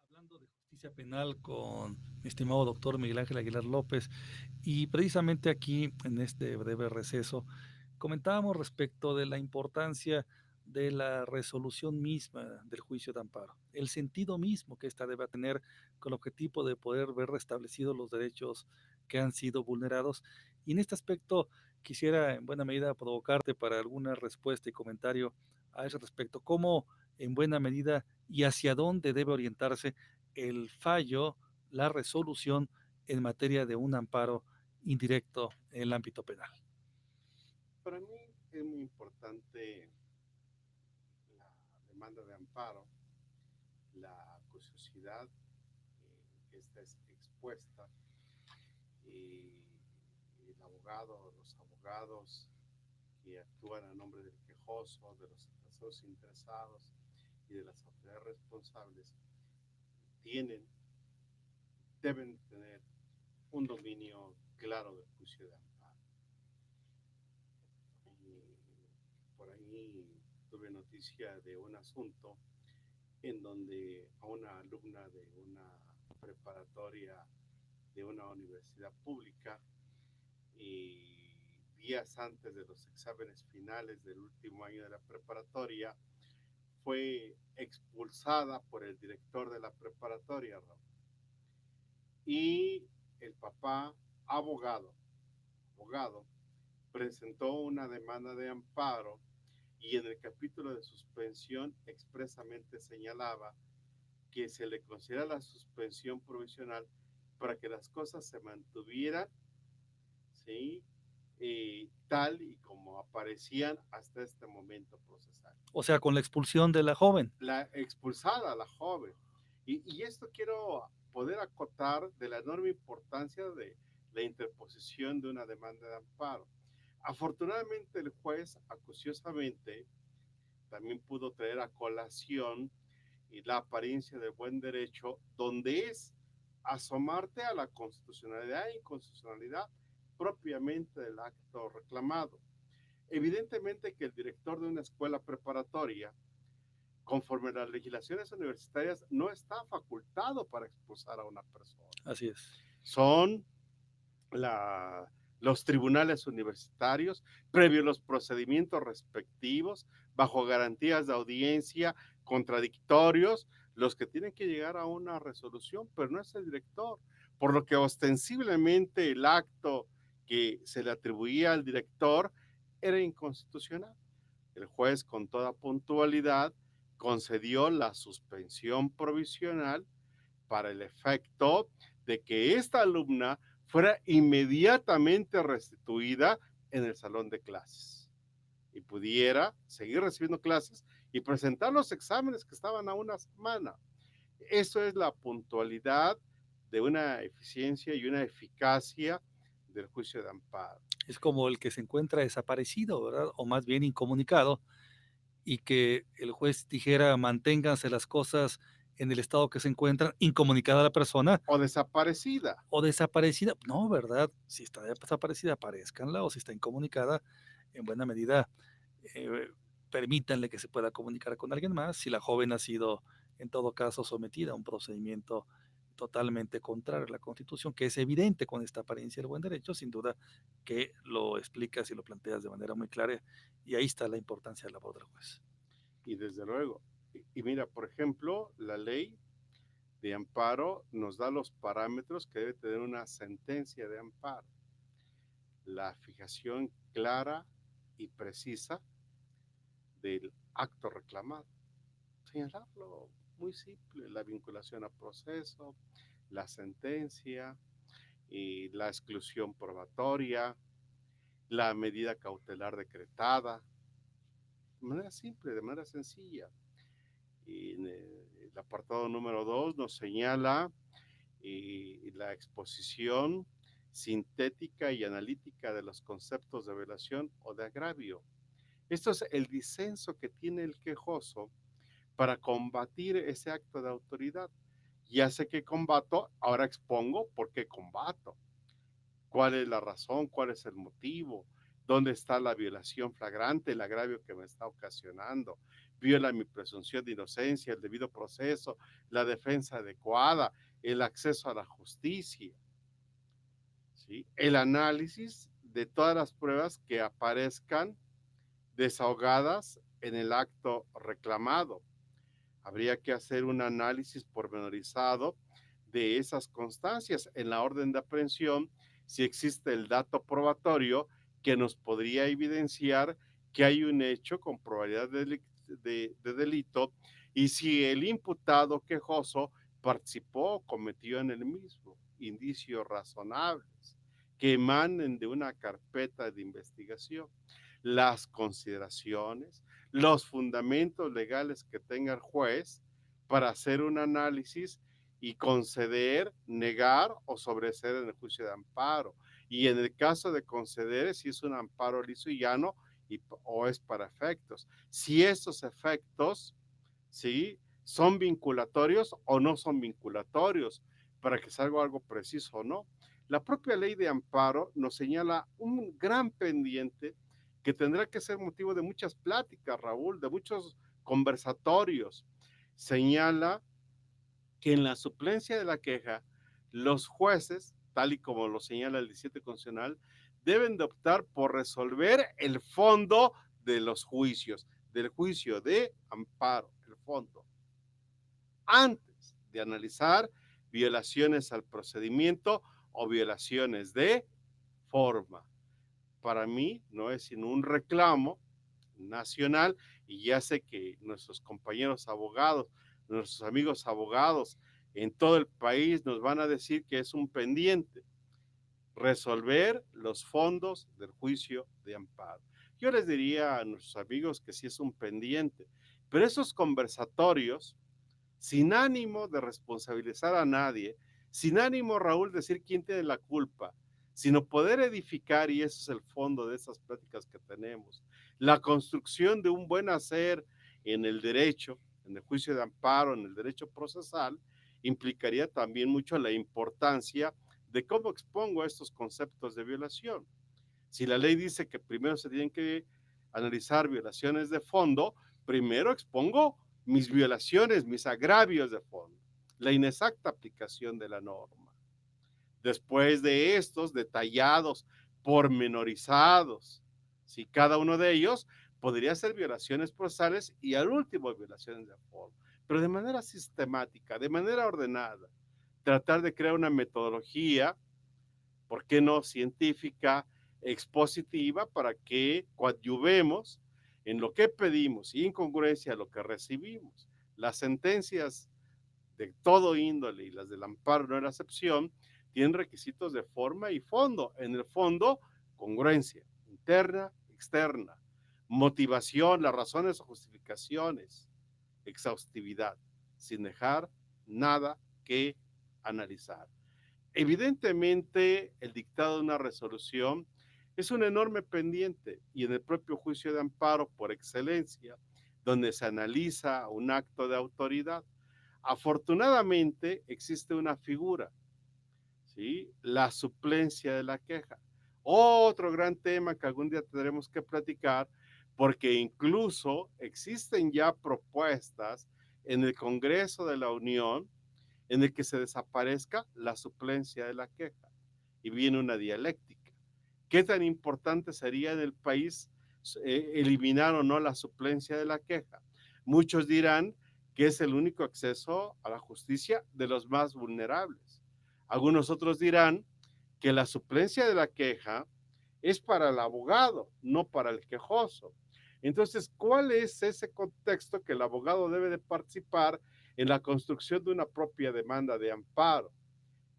Hablando de justicia penal con mi estimado doctor Miguel Ángel Aguilar López, y precisamente aquí en este breve receso comentábamos respecto de la importancia de la resolución misma del juicio de amparo, el sentido mismo que ésta debe tener con el objetivo de poder ver restablecidos los derechos que han sido vulnerados. Y en este aspecto quisiera en buena medida provocarte para alguna respuesta y comentario a ese respecto. ¿Cómo en buena medida y hacia dónde debe orientarse el fallo, la resolución en materia de un amparo indirecto en el ámbito penal? Para mí es muy importante la demanda de amparo, la acuciosidad que está expuesta y el abogado, los abogados que actúan a nombre del quejoso, de los terceros interesados y de las autoridades responsables tienen, deben tener un dominio claro del juicio de amparo. Y por ahí tuve noticia de un asunto en donde a una alumna de una preparatoria de una universidad pública y días antes de los exámenes finales del último año de la preparatoria fue expulsada por el director de la preparatoria, Raúl. Y el papá, abogado, presentó una demanda de amparo y en el capítulo de suspensión expresamente señalaba que se le considera la suspensión provisional para que las cosas se mantuvieran, ¿sí? Tal y como aparecían hasta este momento procesal. O sea, con la expulsión de la joven. La expulsada, la joven. Y esto quiero poder acotar de la enorme importancia de la interposición de una demanda de amparo. Afortunadamente el juez acuciosamente también pudo traer a colación y la apariencia de buen derecho, donde es asomarte a la constitucionalidad e inconstitucionalidad propiamente del acto reclamado. Evidentemente que el director de una escuela preparatoria, conforme a las legislaciones universitarias, no está facultado para expulsar a una persona. Así es. Son los tribunales universitarios, previo los procedimientos respectivos, bajo garantías de audiencia, contradictorios, los que tienen que llegar a una resolución, pero no es el director, por lo que ostensiblemente el acto que se le atribuía al director era inconstitucional. El juez, con toda puntualidad, concedió la suspensión provisional para el efecto de que esta alumna fuera inmediatamente restituida en el salón de clases y pudiera seguir recibiendo clases y presentar los exámenes que estaban a una semana. Eso es la puntualidad de una eficiencia y una eficacia del juicio de amparo. Es como el que se encuentra desaparecido, ¿verdad? O más bien incomunicado, y que el juez dijera manténganse las cosas en el estado que se encuentran, incomunicada la persona. O desaparecida. O desaparecida. No, ¿verdad? Si está desaparecida, aparezcanla, o si está incomunicada, en buena medida, eh, permítanle que se pueda comunicar con alguien más. Si la joven ha sido, en todo caso, sometida a un procedimiento totalmente contrario a la Constitución, que es evidente con esta apariencia del buen derecho, sin duda que lo explicas y lo planteas de manera muy clara, y ahí está la importancia de la labor del juez. Y desde luego, y mira, por ejemplo, la ley de amparo nos da los parámetros que debe tener una sentencia de amparo. La fijación clara y precisa del acto reclamado. Señalarlo muy simple, la vinculación a proceso, la sentencia y la exclusión probatoria, la medida cautelar decretada, de manera simple, de manera sencilla. Y en el apartado número 2 nos señala la exposición sintética y analítica de los conceptos de violación o de agravio. Esto es el disenso que tiene el quejoso para combatir ese acto de autoridad. Ya sé que combato, ahora expongo por qué combato. ¿Cuál es la razón? ¿Cuál es el motivo? ¿Dónde está la violación flagrante, el agravio que me está ocasionando? Viola mi presunción de inocencia, el debido proceso, la defensa adecuada, el acceso a la justicia, ¿sí? El análisis de todas las pruebas que aparezcan desahogadas en el acto reclamado. Habría que hacer un análisis pormenorizado de esas constancias en la orden de aprehensión, si existe el dato probatorio que nos podría evidenciar que hay un hecho con probabilidad de delito y si el imputado quejoso participó o cometió en el mismo. Indicios razonables que emanen de una carpeta de investigación. Las consideraciones, los fundamentos legales que tenga el juez para hacer un análisis y conceder, negar o sobreseer en el juicio de amparo. Y en el caso de conceder, si es un amparo liso y llano o es para efectos. Si esos efectos, ¿sí?, son vinculatorios o no son vinculatorios, para que salga algo preciso o no. La propia ley de amparo nos señala un gran pendiente que tendrá que ser motivo de muchas pláticas, Raúl, de muchos conversatorios. Señala que en la suplencia de la queja, los jueces, tal y como lo señala el 17 constitucional, deben de optar por resolver el fondo de los juicios, del juicio de amparo, el fondo, antes de analizar violaciones al procedimiento o violaciones de forma. Para mí no es sino un reclamo nacional y ya sé que nuestros compañeros abogados, nuestros amigos abogados en todo el país nos van a decir que es un pendiente resolver los fondos del juicio de amparo. Yo les diría a nuestros amigos que sí es un pendiente, pero esos conversatorios, sin ánimo de responsabilizar a nadie, sin ánimo, Raúl, de decir quién tiene la culpa, sino poder edificar, y eso es el fondo de esas pláticas que tenemos, la construcción de un buen hacer en el derecho, en el juicio de amparo, en el derecho procesal, implicaría también mucho la importancia de cómo expongo estos conceptos de violación. Si la ley dice que primero se tienen que analizar violaciones de fondo, primero expongo mis violaciones, mis agravios de fondo, la inexacta aplicación de la norma. Después de estos detallados, pormenorizados, si cada uno de ellos podría ser violaciones procesales y al último violaciones de fondo, pero de manera sistemática, de manera ordenada, tratar de crear una metodología, ¿por qué no científica, expositiva, para que coadyuvemos en lo que pedimos y en congruencia a lo que recibimos? Las sentencias de todo índole y las del amparo no es la excepción, tienen requisitos de forma y fondo. En el fondo, congruencia interna, externa, motivación, las razones o justificaciones, exhaustividad, sin dejar nada que analizar. Evidentemente, el dictado de una resolución es un enorme pendiente y en el propio juicio de amparo por excelencia, donde se analiza un acto de autoridad, afortunadamente existe una figura, ¿sí?, la suplencia de la queja. Otro gran tema que algún día tendremos que platicar, porque incluso existen ya propuestas en el Congreso de la Unión en el que se desaparezca la suplencia de la queja y viene una dialéctica. ¿Qué tan importante sería en el país eliminar o no la suplencia de la queja? Muchos dirán que es el único acceso a la justicia de los más vulnerables. Algunos otros dirán que la suplencia de la queja es para el abogado, no para el quejoso. Entonces, ¿cuál es ese contexto que el abogado debe de participar en la construcción de una propia demanda de amparo?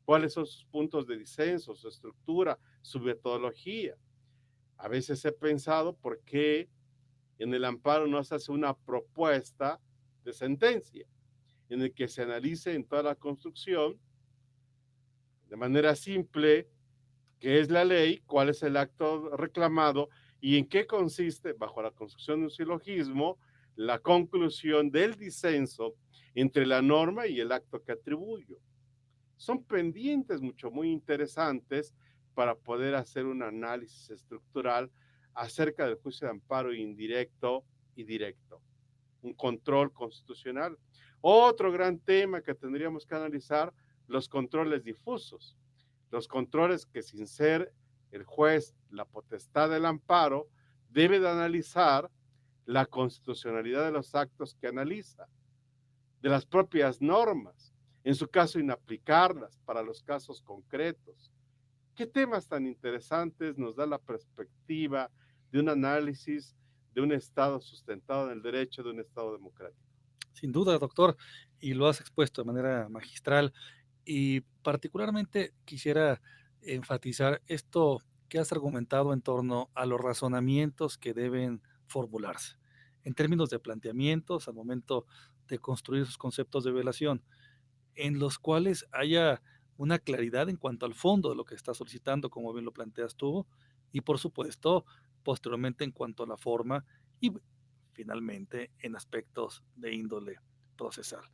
¿Cuáles son sus puntos de disenso, su estructura, su metodología? A veces he pensado por qué En el amparo no se hace una propuesta de sentencia, en el que se analice en toda la construcción, de manera simple, qué es la ley, cuál es el acto reclamado y en qué consiste, bajo la construcción de un silogismo, la conclusión del disenso entre la norma y el acto que atribuyo. Son pendientes muy interesantes para poder hacer un análisis estructural acerca del juicio de amparo indirecto y directo, un control constitucional. Otro gran tema que tendríamos que analizar, los controles difusos, los controles que sin ser el juez la potestad del amparo, debe de analizar la constitucionalidad de los actos que analiza, de las propias normas, en su caso inaplicarlas para los casos concretos. ¿Qué temas tan interesantes nos da la perspectiva de un análisis de un Estado sustentado en el derecho, de un Estado democrático? Sin duda, doctor, y lo has expuesto de manera magistral. Y particularmente quisiera enfatizar esto que has argumentado en torno a los razonamientos que deben formularse en términos de planteamientos al momento de construir sus conceptos de violación, en los cuales haya una claridad en cuanto al fondo de lo que está solicitando, como bien lo planteas tú, y por supuesto, posteriormente en cuanto a la forma y finalmente en aspectos de índole procesal,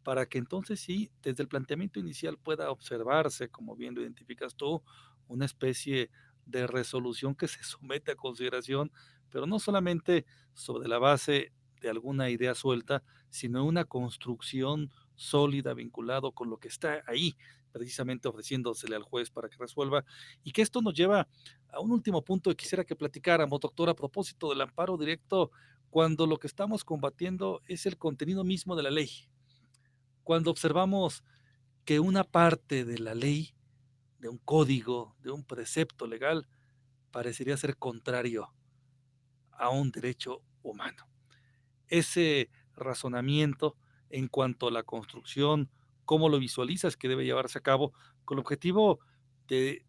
para que entonces sí, desde el planteamiento inicial pueda observarse, como bien lo identificas tú, una especie de resolución que se somete a consideración, pero no solamente sobre la base de alguna idea suelta, sino una construcción sólida, vinculado con lo que está ahí, precisamente ofreciéndosele al juez para que resuelva, y que esto nos lleva a un último punto que quisiera que platicáramos, doctor, a propósito del amparo directo, cuando lo que estamos combatiendo es el contenido mismo de la ley. Cuando observamos que una parte de la ley, de un código, de un precepto legal, parecería ser contrario a un derecho humano. Ese razonamiento en cuanto a la construcción, cómo lo visualizas que debe llevarse a cabo, con el objetivo de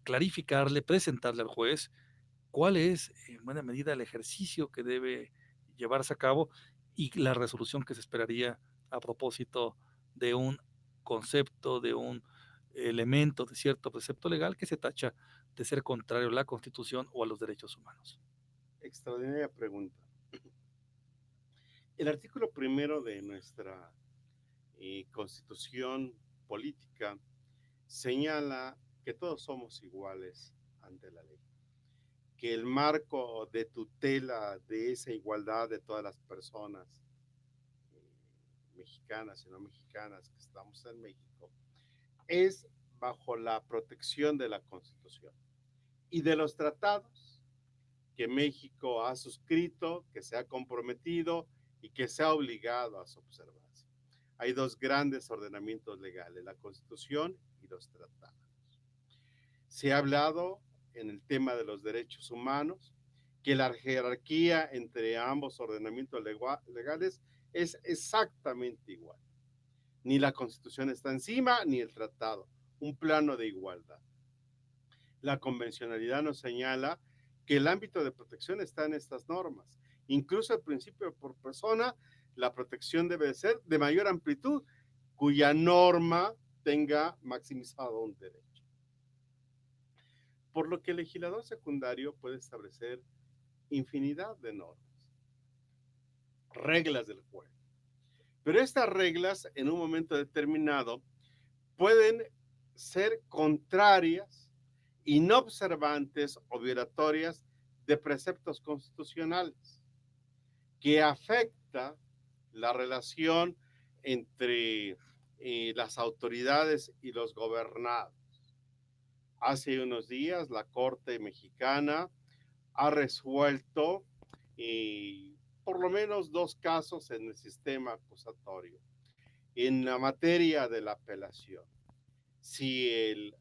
clarificarle, presentarle al juez cuál es, en buena medida, el ejercicio que debe llevarse a cabo y la resolución que se esperaría a propósito de un concepto, de un elemento, de cierto precepto legal que se tacha de ser contrario a la Constitución o a los derechos humanos. Extraordinaria pregunta. El artículo primero de nuestra Constitución política señala que todos somos iguales ante la ley, que el marco de tutela de esa igualdad de todas las personas mexicanas y no mexicanas que estamos en México es bajo la protección de la Constitución y de los tratados que México ha suscrito, que se ha comprometido y que se ha obligado a su observancia. Hay dos grandes ordenamientos legales, la Constitución y los tratados. Se ha hablado en el tema de los derechos humanos que la jerarquía entre ambos ordenamientos legales es exactamente igual. Ni la Constitución está encima, ni el tratado. Un plano de igualdad. La convencionalidad nos señala que el ámbito de protección está en estas normas. Incluso el principio por persona, la protección debe ser de mayor amplitud, cuya norma tenga maximizado un derecho. Por lo que el legislador secundario puede establecer infinidad de normas, reglas del juego. Pero estas reglas, en un momento determinado, pueden ser contrarias, inobservantes o violatorias de preceptos constitucionales, que afecta la relación entre las autoridades y los gobernados. Hace unos días la Corte Mexicana ha resuelto por lo menos dos casos en el sistema acusatorio. En la materia de la apelación, si el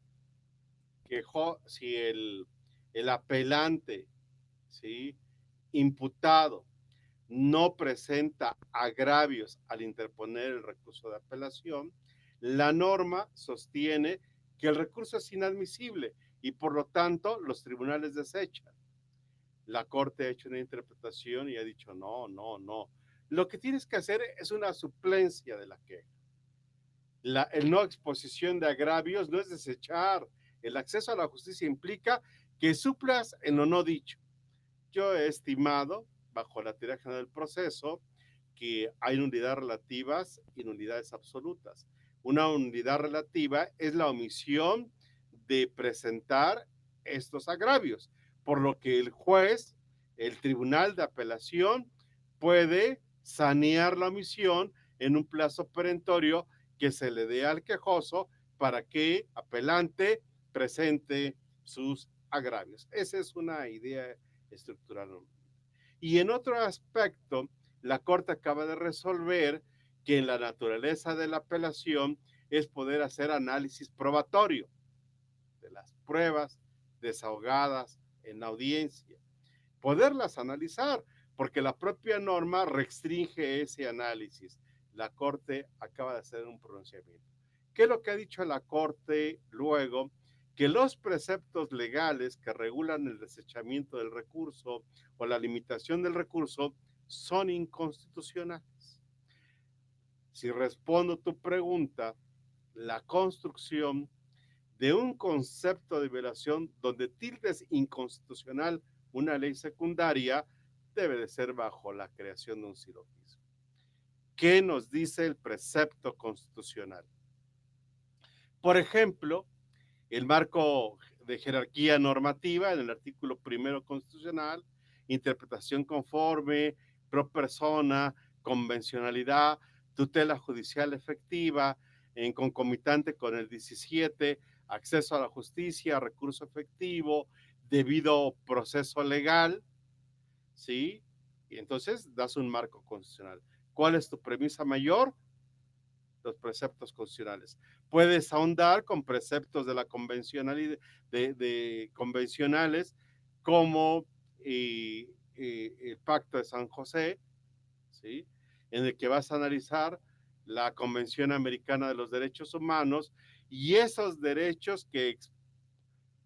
apelante, ¿sí?, imputado no presenta agravios al interponer el recurso de apelación, la norma sostiene que el recurso es inadmisible y por lo tanto los tribunales desechan. La Corte ha hecho una interpretación y ha dicho no, no, no. Lo que tienes que hacer es una suplencia de la queja. El no exposición de agravios no es desechar. El acceso a la justicia implica que suplas en lo no dicho. Yo he estimado, bajo la teoría general del proceso, que hay nulidades relativas y nulidades absolutas. Una nulidad relativa es la omisión de presentar estos agravios, por lo que el juez, el tribunal de apelación, puede sanear la omisión en un plazo perentorio que se le dé al quejoso para que apelante presente sus agravios. Esa es una idea estructural. Y en otro aspecto, la Corte acaba de resolver que en la naturaleza de la apelación es poder hacer análisis probatorio de las pruebas desahogadas en la audiencia, poderlas analizar, porque la propia norma restringe ese análisis. La Corte acaba de hacer un pronunciamiento. ¿Qué es lo que ha dicho la Corte luego? Que los preceptos legales que regulan el desechamiento del recurso o la limitación del recurso son inconstitucionales. Si respondo tu pregunta, la construcción de un concepto de violación donde tildes inconstitucional una ley secundaria debe de ser bajo la creación de un silogismo. ¿Qué nos dice el precepto constitucional? Por ejemplo, el marco de jerarquía normativa en el artículo primero constitucional, interpretación conforme, pro persona, convencionalidad, tutela judicial efectiva, en concomitante con el 17, acceso a la justicia, recurso efectivo, debido proceso legal, ¿sí? Y entonces das un marco constitucional. ¿Cuál es tu premisa mayor? Los preceptos constitucionales. Puedes ahondar con preceptos de la convencionalidad, de convencionales como el Pacto de San José, ¿sí? En el que vas a analizar la Convención Americana de los Derechos Humanos y esos derechos que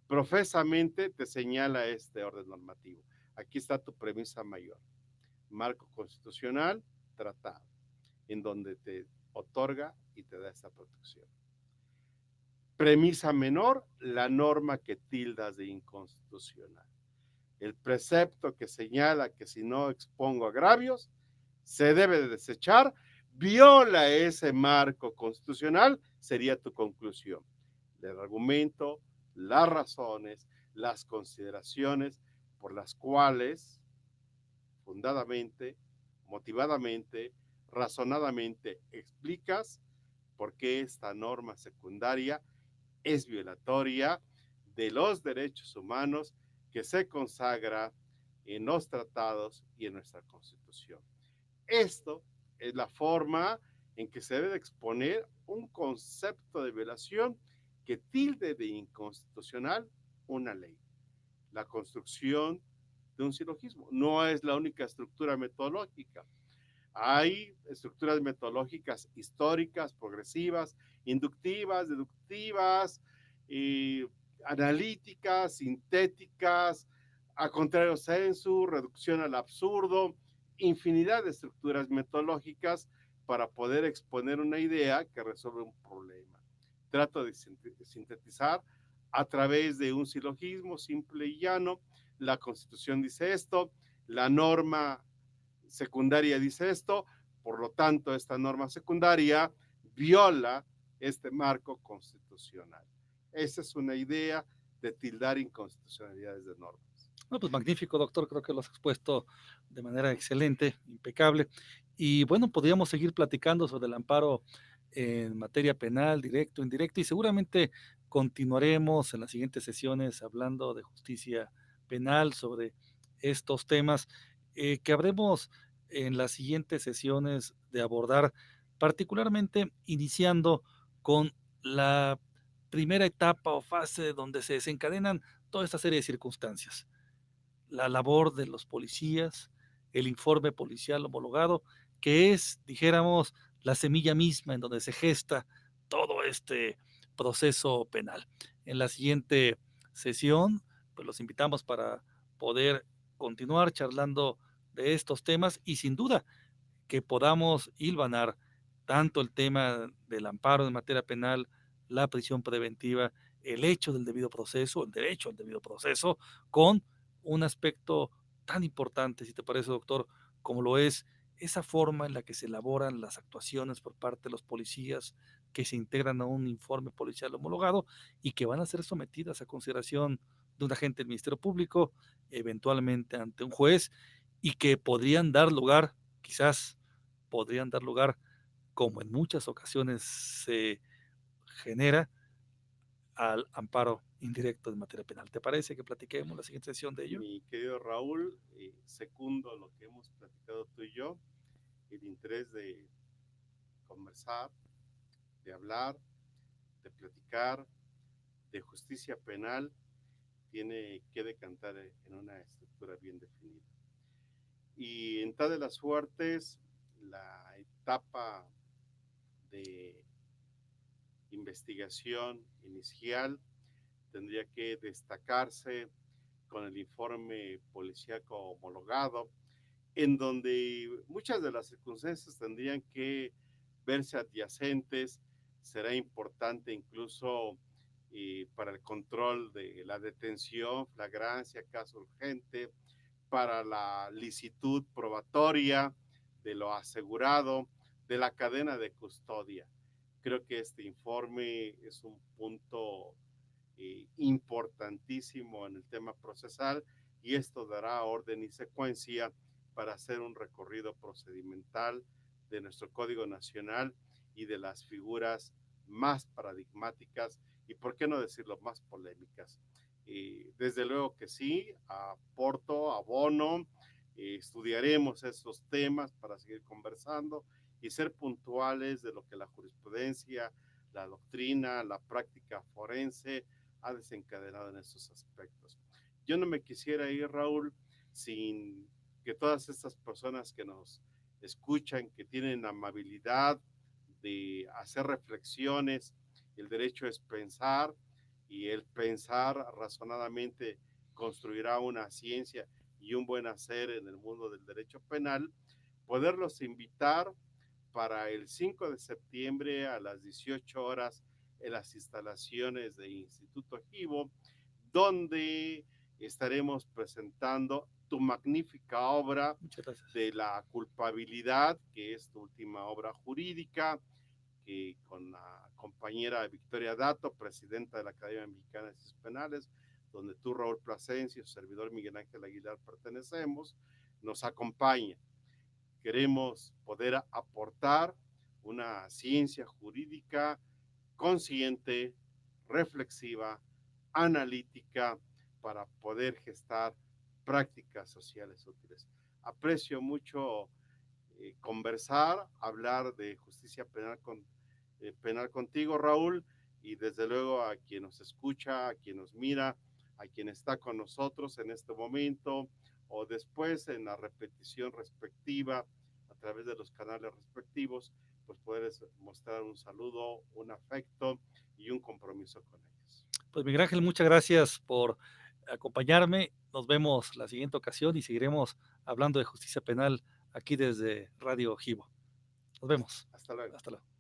profesamente te señala este orden normativo. Aquí está tu premisa mayor. Marco constitucional, tratado, en donde te otorga y te da esta protección. Premisa menor, la norma que tildas de inconstitucional. El precepto que señala que si no expongo agravios, se debe de desechar, viola ese marco constitucional, sería tu conclusión. El argumento, las razones, las consideraciones por las cuales fundadamente, motivadamente, razonadamente explicas por qué esta norma secundaria es violatoria de los derechos humanos que se consagra en los tratados y en nuestra Constitución. Esto es la forma en que se debe exponer un concepto de violación que tilde de inconstitucional una ley. La construcción de un silogismo no es la única estructura metodológica. Hay estructuras metodológicas históricas, progresivas, inductivas, deductivas, analíticas, sintéticas, a contrario sensu, reducción al absurdo, infinidad de estructuras metodológicas para poder exponer una idea que resuelve un problema. Trato de sintetizar a través de un silogismo simple y llano. La Constitución dice esto, la norma secundaria dice esto, por lo tanto, esta norma secundaria viola este marco constitucional. Esa es una idea de tildar inconstitucionalidades de normas. No, pues magnífico, doctor, creo que lo has expuesto de manera excelente, impecable. Y bueno, podríamos seguir platicando sobre el amparo en materia penal, directo, indirecto, y seguramente continuaremos en las siguientes sesiones hablando de justicia penal, sobre estos temas que habremos en las siguientes sesiones de abordar, particularmente iniciando con la primera etapa o fase donde se desencadenan toda esta serie de circunstancias. La labor de los policías, el informe policial homologado, que es, dijéramos, la semilla misma en donde se gesta todo este proceso penal. En la siguiente sesión, pues los invitamos para poder continuar charlando de estos temas y sin duda que podamos hilvanar tanto el tema del amparo en materia penal, la prisión preventiva, el hecho del debido proceso, el derecho al debido proceso, con un aspecto tan importante, si te parece, doctor, como lo es esa forma en la que se elaboran las actuaciones por parte de los policías que se integran a un informe policial homologado y que van a ser sometidas a consideración de un agente del Ministerio Público, eventualmente ante un juez, y que podrían dar lugar, quizás podrían dar lugar, como en muchas ocasiones se genera, al amparo indirecto en materia penal. ¿Te parece que platiquemos la siguiente sesión de ello? Mi querido Raúl, secundo lo que hemos platicado tú y yo, el interés de conversar, de hablar, de platicar, de justicia penal, tiene que decantar en una estructura bien definida. Y en tal de las suertes, la etapa de investigación inicial tendría que destacarse con el informe policíaco homologado, en donde muchas de las circunstancias tendrían que verse adyacentes. Será importante incluso para el control de la detención, flagrancia, caso urgente, para la licitud probatoria de lo asegurado, de la cadena de custodia. Creo que este informe es un punto importantísimo en el tema procesal y esto dará orden y secuencia para hacer un recorrido procedimental de nuestro Código Nacional y de las figuras más paradigmáticas y, por qué no decirlo, más polémicas. Desde luego que sí, aporto, abono, estudiaremos estos temas para seguir conversando y ser puntuales de lo que la jurisprudencia, la doctrina, la práctica forense ha desencadenado en estos aspectos. Yo no me quisiera ir, Raúl, sin que todas estas personas que nos escuchan, que tienen la amabilidad de hacer reflexiones, el derecho es pensar y el pensar razonadamente construirá una ciencia y un buen hacer en el mundo del derecho penal, poderlos invitar para el 5 de septiembre a las 18 horas en las instalaciones de Instituto Givo, donde estaremos presentando tu magnífica obra de la culpabilidad, que es tu última obra jurídica, que con la compañera Victoria Dato, presidenta de la Academia Mexicana de Ciencias Penales, donde tú, Raúl Plasencia, su servidor Miguel Ángel Aguilar pertenecemos, nos acompaña. Queremos poder aportar una ciencia jurídica consciente, reflexiva, analítica, para poder gestar prácticas sociales útiles. Aprecio mucho conversar, hablar de justicia penal contigo, Raúl, y desde luego a quien nos escucha, a quien nos mira, a quien está con nosotros en este momento o después en la repetición respectiva a través de los canales respectivos, pues poder mostrar un saludo, un afecto y un compromiso con ellos. Pues Miguel Ángel, muchas gracias por acompañarme. Nos vemos la siguiente ocasión y seguiremos hablando de justicia penal aquí desde Radio Givo. Nos vemos. Hasta luego. Hasta luego.